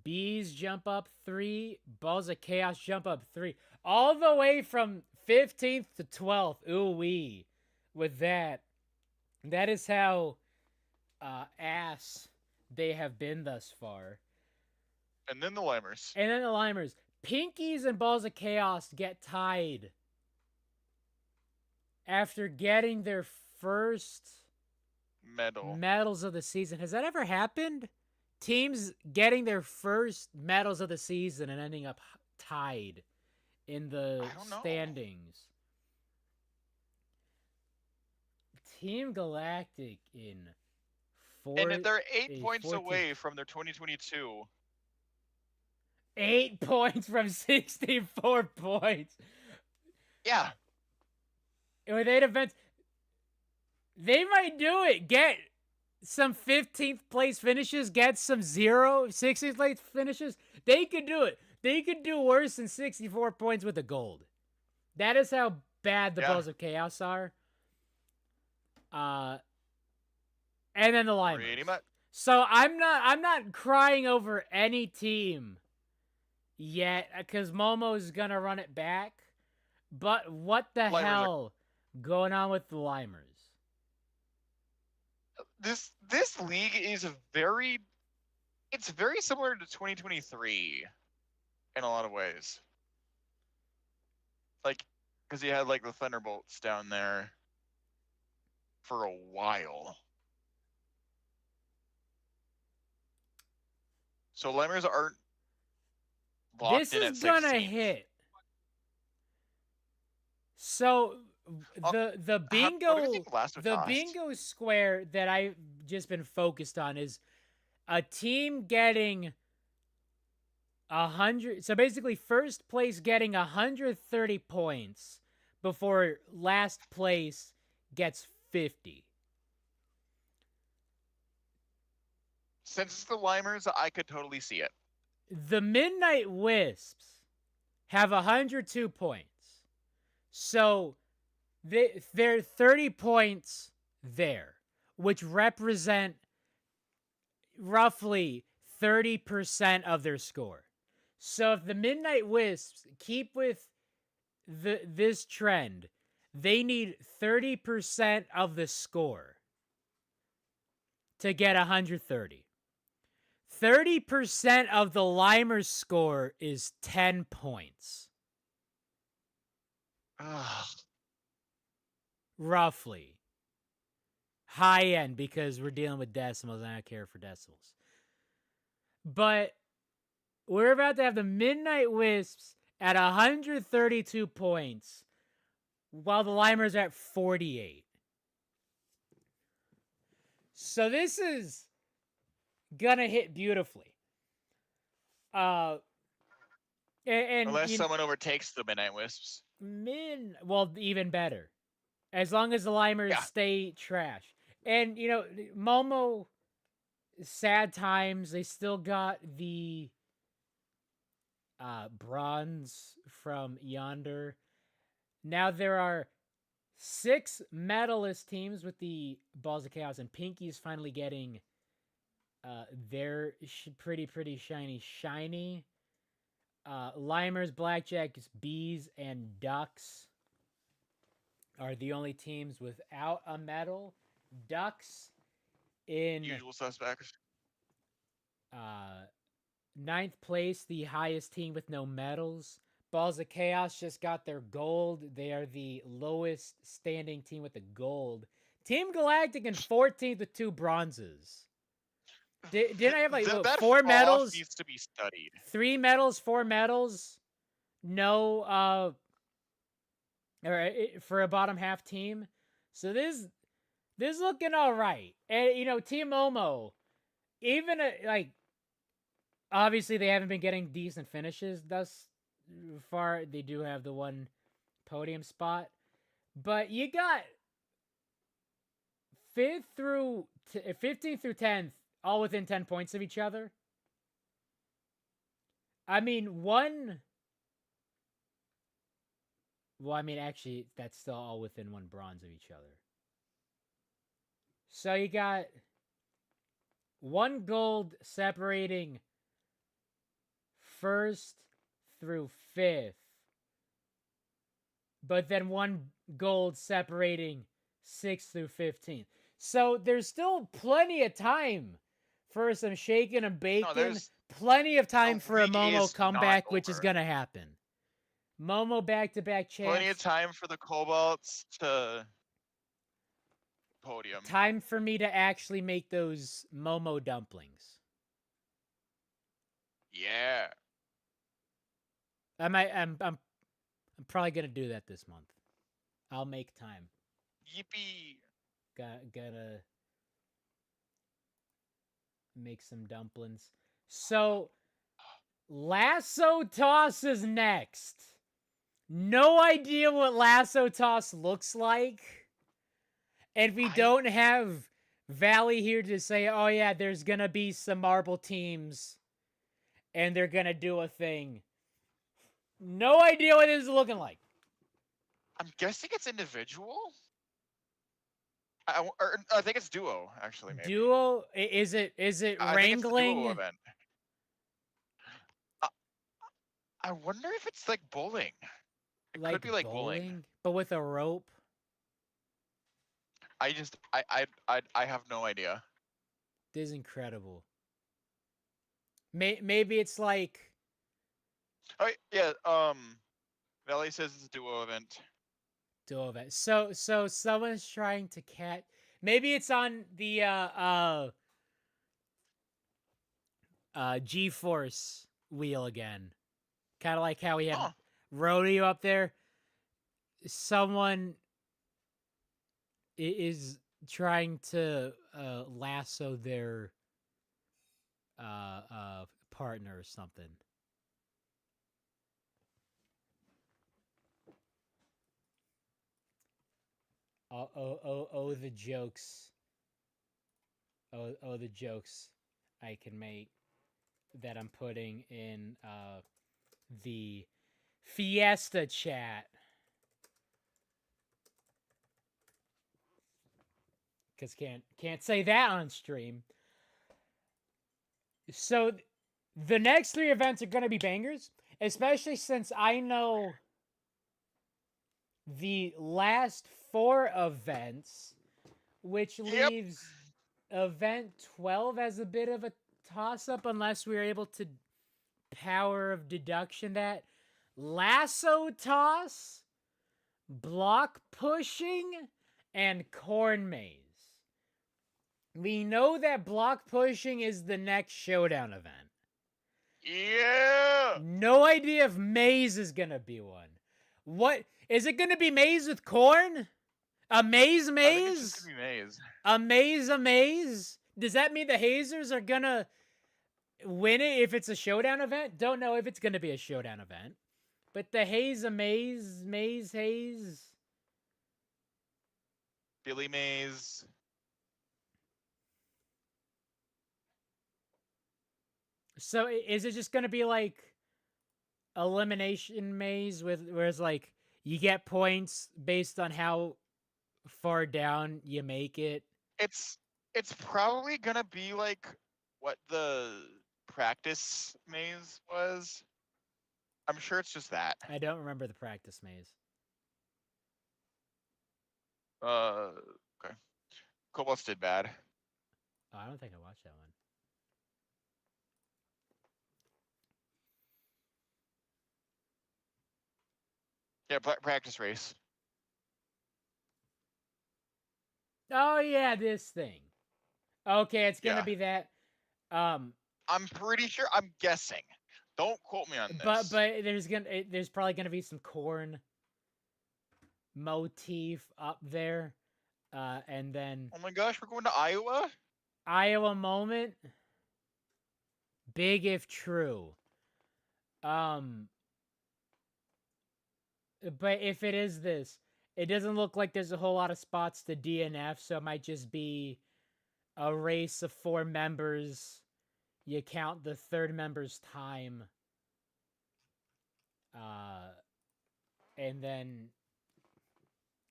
[SPEAKER 1] Bees jump up 3. Balls of Chaos jump up 3. All the way from 15th to 12th. Ooh-wee. With that. That is how ass they have been thus far.
[SPEAKER 2] And then the Limers.
[SPEAKER 1] Pinkies and Balls of Chaos get tied after getting their first medals of the season. Has that ever happened? Teams getting their first medals of the season and ending up tied in the standings. Team Galactic in 4th.
[SPEAKER 2] And they're 8 points away from their 2022.
[SPEAKER 1] 8 points from 64 points.
[SPEAKER 2] Yeah.
[SPEAKER 1] With 8 events, they might do it. Get some 15th place finishes. Get some 16th place finishes. They could do it. They could do worse than 64 points with a gold. That is how bad the Balls of Chaos are. And then the Limers.
[SPEAKER 2] Pretty much.
[SPEAKER 1] So I'm not crying over any team yet, because Momo's gonna run it back. But what the hell going on with the Limers?
[SPEAKER 2] This league is very similar to 2023 in a lot of ways. Like, because you had like the Thunderbolts down there for a while. So Limers aren't locked in at 16.
[SPEAKER 1] This is gonna hit. So the bingo square that I've just been focused on is a team getting 100. So basically, first place getting 130 points before last place gets 50.
[SPEAKER 2] Since it's the Limers, I could totally see it.
[SPEAKER 1] The Midnight Wisps have 102 points. So they're 30 points there, which represent roughly 30% of their score. So if the Midnight Wisps keep with this trend, they need 30% of the score to get 130. 30% of the Limers score is 10 points.
[SPEAKER 2] Ugh.
[SPEAKER 1] Roughly. High end, because we're dealing with decimals and I don't care for decimals. But we're about to have the Midnight Wisps at 132 points, while the Limers are at 48. So this is gonna hit beautifully. And
[SPEAKER 2] Unless someone overtakes the Midnight Wisps.
[SPEAKER 1] Well, even better. As long as the Limers stay trash. And, Momo, sad times. They still got the bronze from Yonder. Now there are 6 medalist teams with the Balls of Chaos, and Pinky's finally getting their pretty shiny. Limers, Blackjacks, Bees, and Ducks are the only teams without a medal. Ducks in
[SPEAKER 2] Usual suspects.
[SPEAKER 1] 9th place, the highest team with no medals. Balls of Chaos just got their gold. They are the lowest standing team with the gold. Team Galactic in 14th with 2 bronzes. Didn't I have
[SPEAKER 2] that
[SPEAKER 1] 4 medals?
[SPEAKER 2] Needs to be studied.
[SPEAKER 1] 3 medals, 4 medals. No, for a bottom half team. So this looking all right. And Team Momo, even obviously they haven't been getting decent finishes thus far. They do have the 1 podium spot, but you got 15th through 10th all within 10 points of each other. I mean, actually, that's still all within 1 bronze of each other. So you got 1 gold separating 1st through 5th, but then 1 gold separating 6th through 15th. So there's still plenty of time for some shaking and baking. Plenty of time for a Momo comeback, which is going to happen. Momo back-to-back champs.
[SPEAKER 2] Plenty of time for the Cobalts to podium.
[SPEAKER 1] Time for me to actually make those Momo dumplings.
[SPEAKER 2] Yeah.
[SPEAKER 1] I'm probably gonna do that this month. I'll make time.
[SPEAKER 2] Yippee!
[SPEAKER 1] Gotta make some dumplings. So, Lasso Toss is next. No idea what Lasso Toss looks like. And we don't have Valley here to say, oh yeah, there's gonna be some marble teams and they're gonna do a thing. No idea what this is looking like.
[SPEAKER 2] I'm guessing it's individual. I think it's duo, actually. Maybe.
[SPEAKER 1] Duo? Is it
[SPEAKER 2] I
[SPEAKER 1] wrangling?
[SPEAKER 2] Think it's the duo event. I wonder if it's like bowling. It could be like bowling,
[SPEAKER 1] but with a rope.
[SPEAKER 2] I have no idea.
[SPEAKER 1] This is incredible. Maybe it's like.
[SPEAKER 2] Oh yeah. Valley says it's a duo event.
[SPEAKER 1] Duo event. So someone's trying to catch. Maybe it's on the G-Force wheel again. Kind of like how we had rodeo up there. Someone is trying to lasso their partner or something. Oh, the jokes. Oh, the jokes I can make that I'm putting in the Fiesta chat. because can't say that on stream. So the next 3 events are going to be bangers, especially since I know the last 4 events, which leaves event 12 as a bit of a toss-up unless we're able to power of deduction that. Lasso toss, block pushing, and corn maze. We know that block pushing is the next showdown event.
[SPEAKER 2] Yeah.
[SPEAKER 1] No idea if maze is gonna be one. What is it gonna be? Maze with corn? A maze?
[SPEAKER 2] I think it's just gonna be maze.
[SPEAKER 1] A maze? Does that mean the hazers are gonna win it if it's a showdown event? Don't know if it's gonna be a showdown event. But the haze, a maze, haze.
[SPEAKER 2] Billy Mays.
[SPEAKER 1] So is it just gonna be like elimination maze where it's like you get points based on how far down you make it?
[SPEAKER 2] It's probably gonna be like what the practice maze was. I'm sure it's just that.
[SPEAKER 1] I don't remember the practice maze.
[SPEAKER 2] Okay. Cobalt's did bad.
[SPEAKER 1] Oh, I don't think I watched that one.
[SPEAKER 2] Yeah, practice race.
[SPEAKER 1] Oh yeah, this thing. Okay, it's gonna
[SPEAKER 2] Yeah.
[SPEAKER 1] be that.
[SPEAKER 2] I'm pretty sure. I'm guessing. Don't quote me on this.
[SPEAKER 1] But there's probably gonna be some corn motif up there, and then
[SPEAKER 2] oh my gosh, we're going to Iowa.
[SPEAKER 1] Iowa moment. Big if true. But if it is this, it doesn't look like there's a whole lot of spots to DNF, so it might just be a race of 4 members. You count the third member's time. And then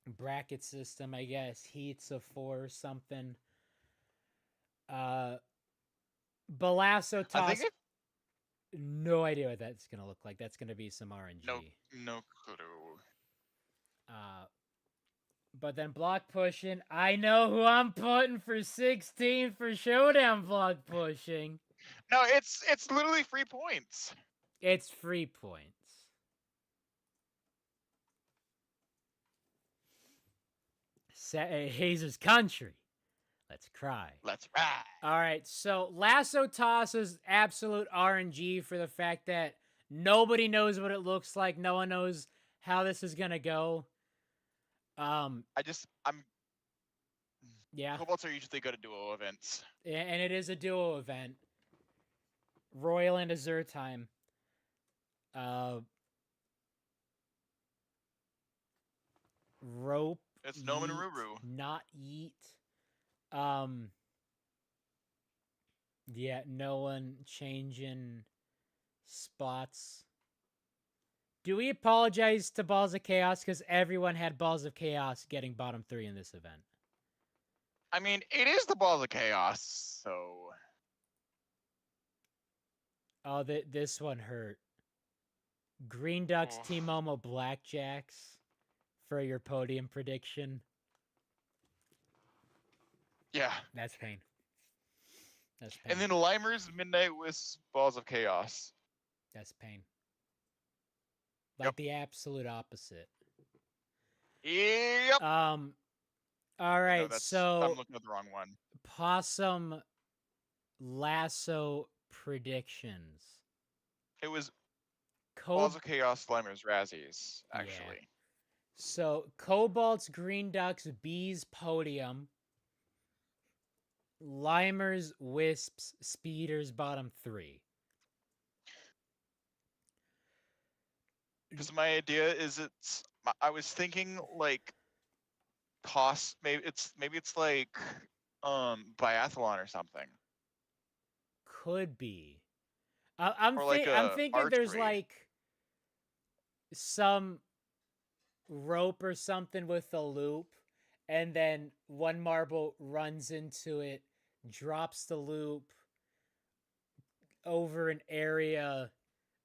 [SPEAKER 1] bracket system, I guess, heats of 4 or something. Balasso toss. No idea what that's gonna look like. That's gonna be some RNG.
[SPEAKER 2] No clue.
[SPEAKER 1] But then block pushing. I know who I'm putting for 16 for showdown block pushing.
[SPEAKER 2] No, it's literally free points.
[SPEAKER 1] It's free points. Hazer's country. Let's cry.
[SPEAKER 2] Let's ride.
[SPEAKER 1] All right, so lasso toss is absolute RNG for the fact that nobody knows what it looks like. No one knows how this is gonna go. Yeah.
[SPEAKER 2] Cobalts are usually good at duo events.
[SPEAKER 1] And it is a duo event. Royal and Azure time. Rope.
[SPEAKER 2] It's Nomen Ruru.
[SPEAKER 1] Not yeet. Yeah, no one changing spots. Do we apologize to Balls of Chaos? Because everyone had Balls of Chaos getting bottom 3 in this event.
[SPEAKER 2] I mean, it is the Balls of Chaos, so...
[SPEAKER 1] Oh, this one hurt. Green Ducks, Team Momo, Blackjacks for your podium prediction.
[SPEAKER 2] Yeah.
[SPEAKER 1] That's pain. That's pain.
[SPEAKER 2] And then Limers, Midnight Wisps, Balls of Chaos.
[SPEAKER 1] That's pain. Like the absolute opposite.
[SPEAKER 2] Yep.
[SPEAKER 1] All right, so
[SPEAKER 2] I'm looking at the wrong one.
[SPEAKER 1] Possum Lasso predictions.
[SPEAKER 2] It was Balls of Chaos, Limers, Razzies, actually.
[SPEAKER 1] Yeah. So Cobalt's, Green Ducks, Bees, Podium. Limers, Wisps, Speeders, bottom 3.
[SPEAKER 2] Because my idea is I was thinking like toss, maybe it's like biathlon or something.
[SPEAKER 1] Could be. I'm thinking
[SPEAKER 2] archery.
[SPEAKER 1] There's like some rope or something with a loop, and then one marble runs into it, drops the loop over an area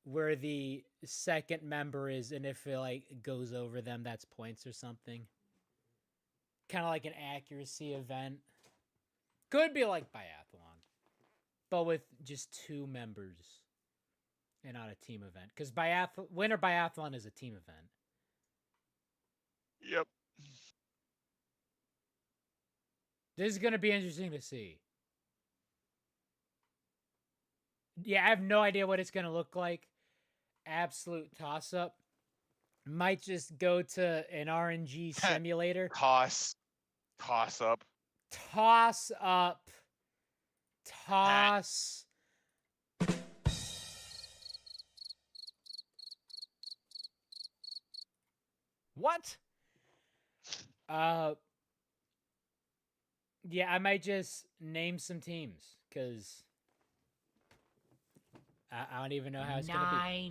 [SPEAKER 1] where the second member is, and if it like goes over them, that's points or something. Kind of like an accuracy event. Could be like biathlon, but with just 2 members and not a team event. Because winter biathlon is a team event.
[SPEAKER 2] Yep.
[SPEAKER 1] This is gonna be interesting to see. Yeah, I have no idea what it's gonna look like. Absolute toss up. Might just go to an RNG simulator.
[SPEAKER 2] Toss up.
[SPEAKER 1] Toss up. Toss.
[SPEAKER 3] What?
[SPEAKER 1] Yeah, I might just name some teams because I don't even know how it's gonna be.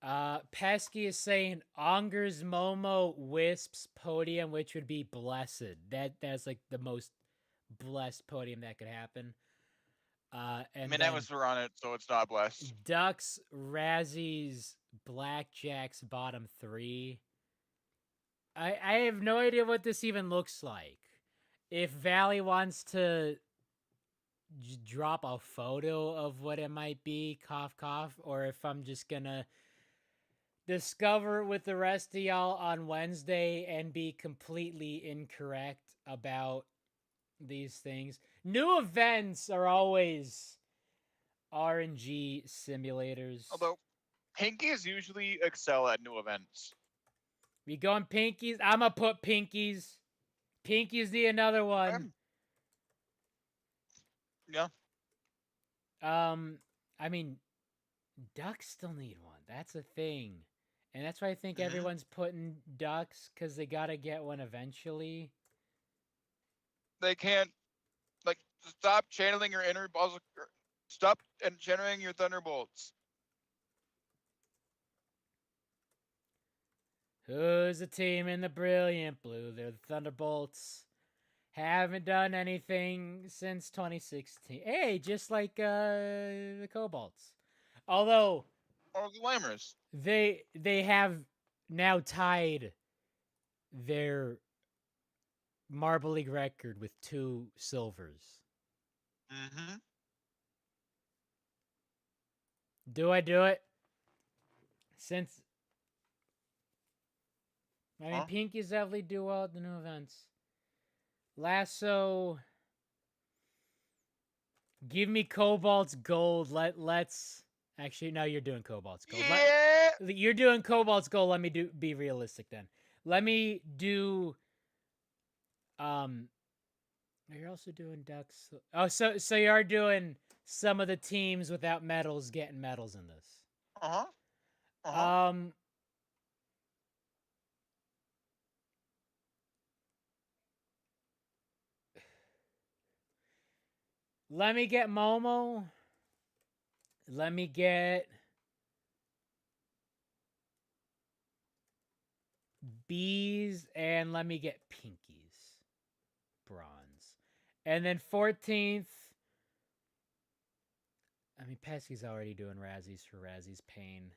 [SPEAKER 3] 9.
[SPEAKER 1] Pesky is saying Ongers, Momo, Wisps, Podium, which would be blessed. That's like the most blessed podium that could happen. And
[SPEAKER 2] Minimus were on it, so it's not blessed.
[SPEAKER 1] Ducks, Razzies, Blackjacks, bottom 3. I have no idea what this even looks like. If Valley wants to drop a photo of what it might be, cough, cough, or if I'm just gonna discover with the rest of y'all on Wednesday and be completely incorrect about these things. New events are always RNG simulators.
[SPEAKER 2] Although, Pinkies usually excel at new events.
[SPEAKER 1] We going Pinkies? I'm gonna put Pinkies. Pinkies need another one.
[SPEAKER 2] Yeah.
[SPEAKER 1] I mean, Ducks still need one. That's a thing. And that's why I think everyone's putting Ducks, because they gotta get one eventually.
[SPEAKER 2] They can't, like, stop channeling your inner balls. Stop and generating your thunderbolts.
[SPEAKER 1] Who's the team in the brilliant blue? They're the Thunderbolts. Haven't done anything since 2016. Hey, just like the Cobalts. Although
[SPEAKER 2] Or the Limers.
[SPEAKER 1] they have now tied their Marble League record with 2 silvers.
[SPEAKER 2] Mm-hmm.
[SPEAKER 1] Do I do it? Since I mean, Pinkies definitely do well at the new events. Lasso. Give me Cobalt's gold. Let's actually no, you're doing Cobalt's gold.
[SPEAKER 2] Yeah.
[SPEAKER 1] You're doing Cobalt's gold. Let me be realistic then. Let me do you're also doing Ducks. Oh, so you are doing some of the teams without medals getting medals in this.
[SPEAKER 2] Uh-huh. Uh-huh.
[SPEAKER 1] Let me get Momo. Let me get Bees, and let me get Pinkies. Bronze. And then 14th. I mean, Pesky's already doing Razzies for Razzies Pain.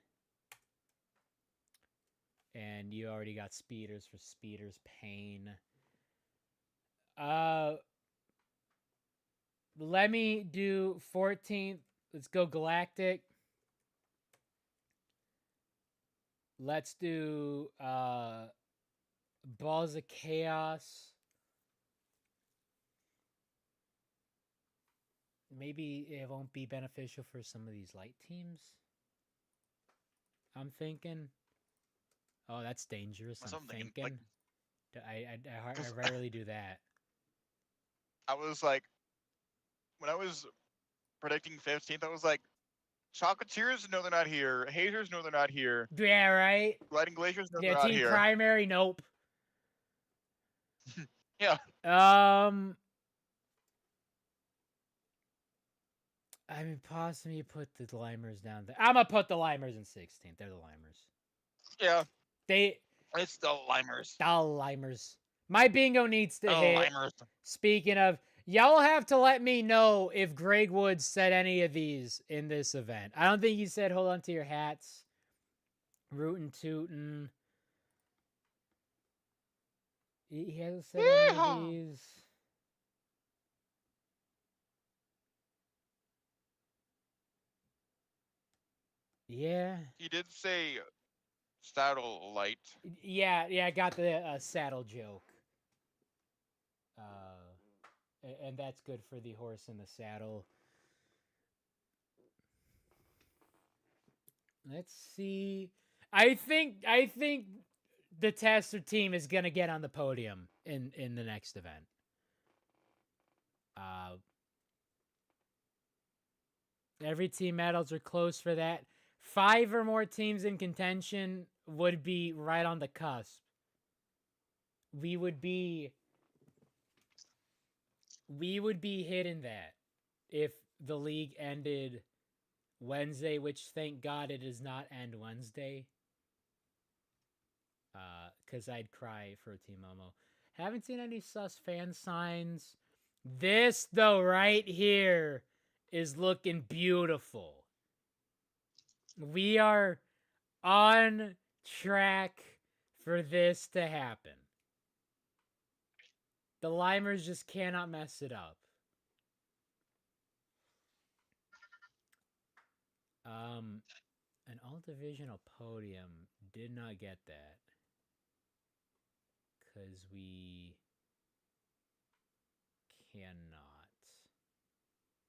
[SPEAKER 1] And you already got Speeders for Speeders Pain. Let me do 14th. Let's go Galactic. Let's do Balls of Chaos. Maybe it won't be beneficial for some of these light teams. I'm thinking. Oh, that's dangerous. I'm thinking.
[SPEAKER 2] Like,
[SPEAKER 1] I rarely do that.
[SPEAKER 2] I was like, when I was predicting 15th, I was like, Chocolatiers, no, they're not here. Hazers, no, they're not here.
[SPEAKER 1] Yeah, right?
[SPEAKER 2] Gliding Glaciers, no,
[SPEAKER 1] Yeah,
[SPEAKER 2] they're not
[SPEAKER 1] team
[SPEAKER 2] here.
[SPEAKER 1] primary, nope.
[SPEAKER 2] Yeah.
[SPEAKER 1] I mean, possibly put the Limers down there. I'm gonna put the Limers in 16th. They're the Limers.
[SPEAKER 2] Yeah.
[SPEAKER 1] It's
[SPEAKER 2] the Limers.
[SPEAKER 1] The Limers. My bingo needs to
[SPEAKER 2] Oh,
[SPEAKER 1] hit.
[SPEAKER 2] limers.
[SPEAKER 1] Speaking of, y'all have to let me know if Greg Woods said any of these in this event. I don't think he said hold on to your hats. Rootin' tootin'. He hasn't said any of
[SPEAKER 2] Yeehaw!
[SPEAKER 1] these. Yeah.
[SPEAKER 2] He did say saddle light.
[SPEAKER 1] Yeah, I got the saddle joke. And that's good for the horse in the saddle. Let's see. I think the Tester team is gonna get on the podium in the next event. Every team medals are close for that. 5 or more teams in contention would be right on the cusp. We would be hitting that if the league ended Wednesday, which thank God it does not end Wednesday. Because I'd cry for Team Momo. Haven't seen any sus fan signs. This, though, right here is looking beautiful. We are on track for this to happen. The Limers just cannot mess it up. An all-divisional podium did not get that. Because we cannot.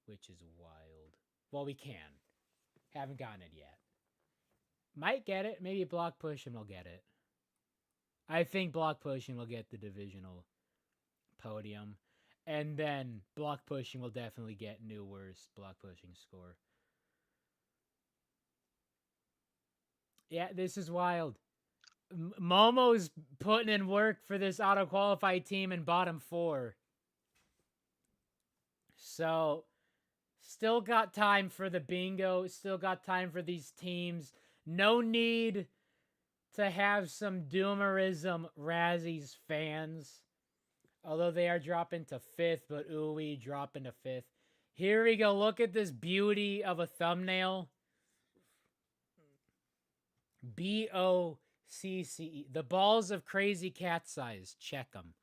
[SPEAKER 1] Which is wild. Well, we can. Haven't gotten it yet. Might get it. Maybe Block Pushing will get it. I think Block Pushing will get the divisional podium. And then Block Pushing will definitely get new worst Block Pushing score. Yeah, this is wild. Momo's putting in work for this auto-qualified team in bottom 4. So, still got time for the bingo. Still got time for these teams. No need to have some doomerism Razzies fans. Although they are dropping to 5th, but ooh-wee dropping to 5th. Here we go. Look at this beauty of a thumbnail. BOCCE. The balls of crazy cat size. Check them.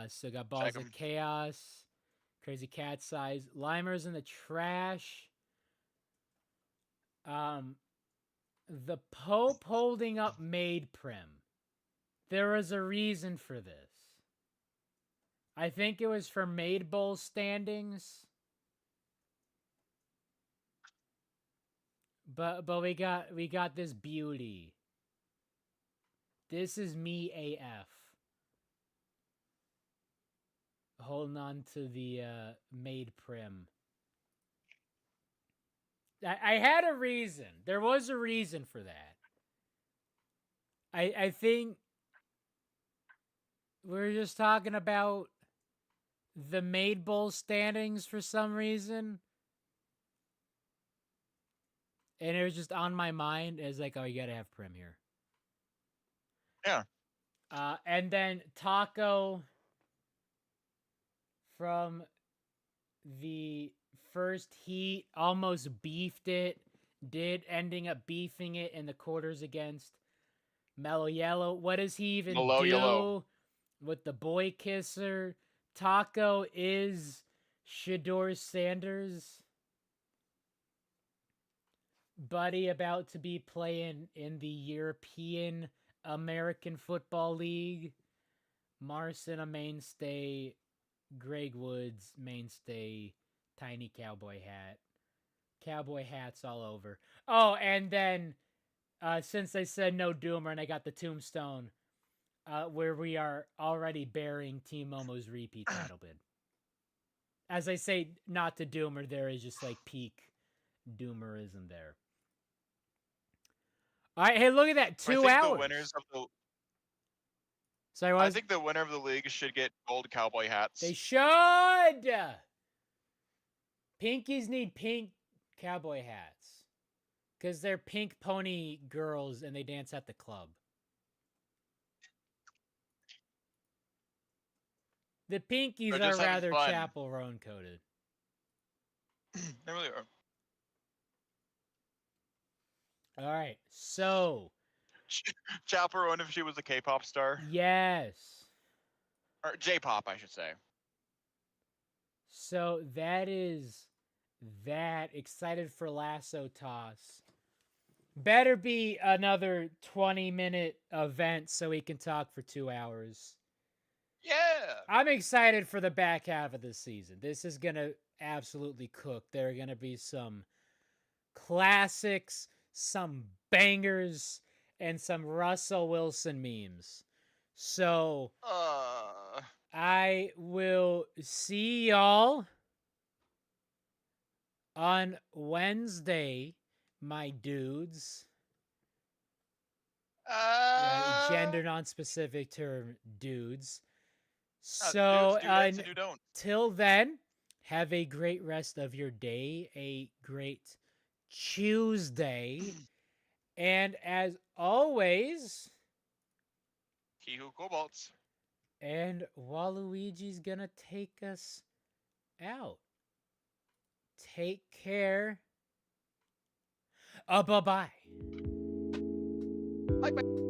[SPEAKER 1] So got balls of chaos. Crazy cat size. Limers in the trash. The Pope holding up Maid Prim. There was a reason for this. I think it was for Maid Bowl standings. But we got this beauty. This is me AF. Holding on to the Maid Prim. I had a reason. There was a reason for that. I think we're just talking about the Maid Bowl standings for some reason. And it was just on my mind as like, oh, you gotta have Prim here.
[SPEAKER 2] Yeah.
[SPEAKER 1] And then Taco from the first heat almost beefed it. Ending up beefing it in the quarters against Mellow Yellow. What does he even do
[SPEAKER 2] Yellow.
[SPEAKER 1] with the boy kisser? Taco is Shador Sanders' buddy, about to be playing in the European American Football League. Marcin, a mainstay. Greg Woods, mainstay. Tiny cowboy hat. Cowboy hats all over. Oh, and then since I said no Doomer and I got the tombstone, where we are already burying Team Momo's repeat title bid. As I say, not to Doomer, there is just like peak Doomerism there. All right, hey, look at that, 2 hours.
[SPEAKER 2] The winners of the
[SPEAKER 1] Sorry, what?
[SPEAKER 2] I think the winner of the league should get gold cowboy hats.
[SPEAKER 1] They should. Pinkies need pink cowboy hats because they're pink pony girls and they dance at the club. The pinkies
[SPEAKER 2] Or
[SPEAKER 1] are
[SPEAKER 2] just having
[SPEAKER 1] rather
[SPEAKER 2] fun.
[SPEAKER 1] chaperone coated.
[SPEAKER 2] They really are.
[SPEAKER 1] All right, so
[SPEAKER 2] Chaperone if she was a K-pop star.
[SPEAKER 1] yes.
[SPEAKER 2] Or J-pop, I should say.
[SPEAKER 1] So that is that. Excited for Lasso Toss. Better be another 20-minute event so we can talk for 2 hours.
[SPEAKER 2] Yeah!
[SPEAKER 1] I'm excited for the back half of this season. This is going to absolutely cook. There are going to be some classics, some bangers, and some Russell Wilson memes. So I will see y'all on Wednesday, my dudes. Gender non-specific term, dudes. So
[SPEAKER 2] dudettes and don't.
[SPEAKER 1] till then, have a great rest of your day, a great Tuesday, and as always,
[SPEAKER 2] He who cobalts.
[SPEAKER 1] and Waluigi's gonna take us out. Take care. Bye-bye.
[SPEAKER 2] Bye-bye.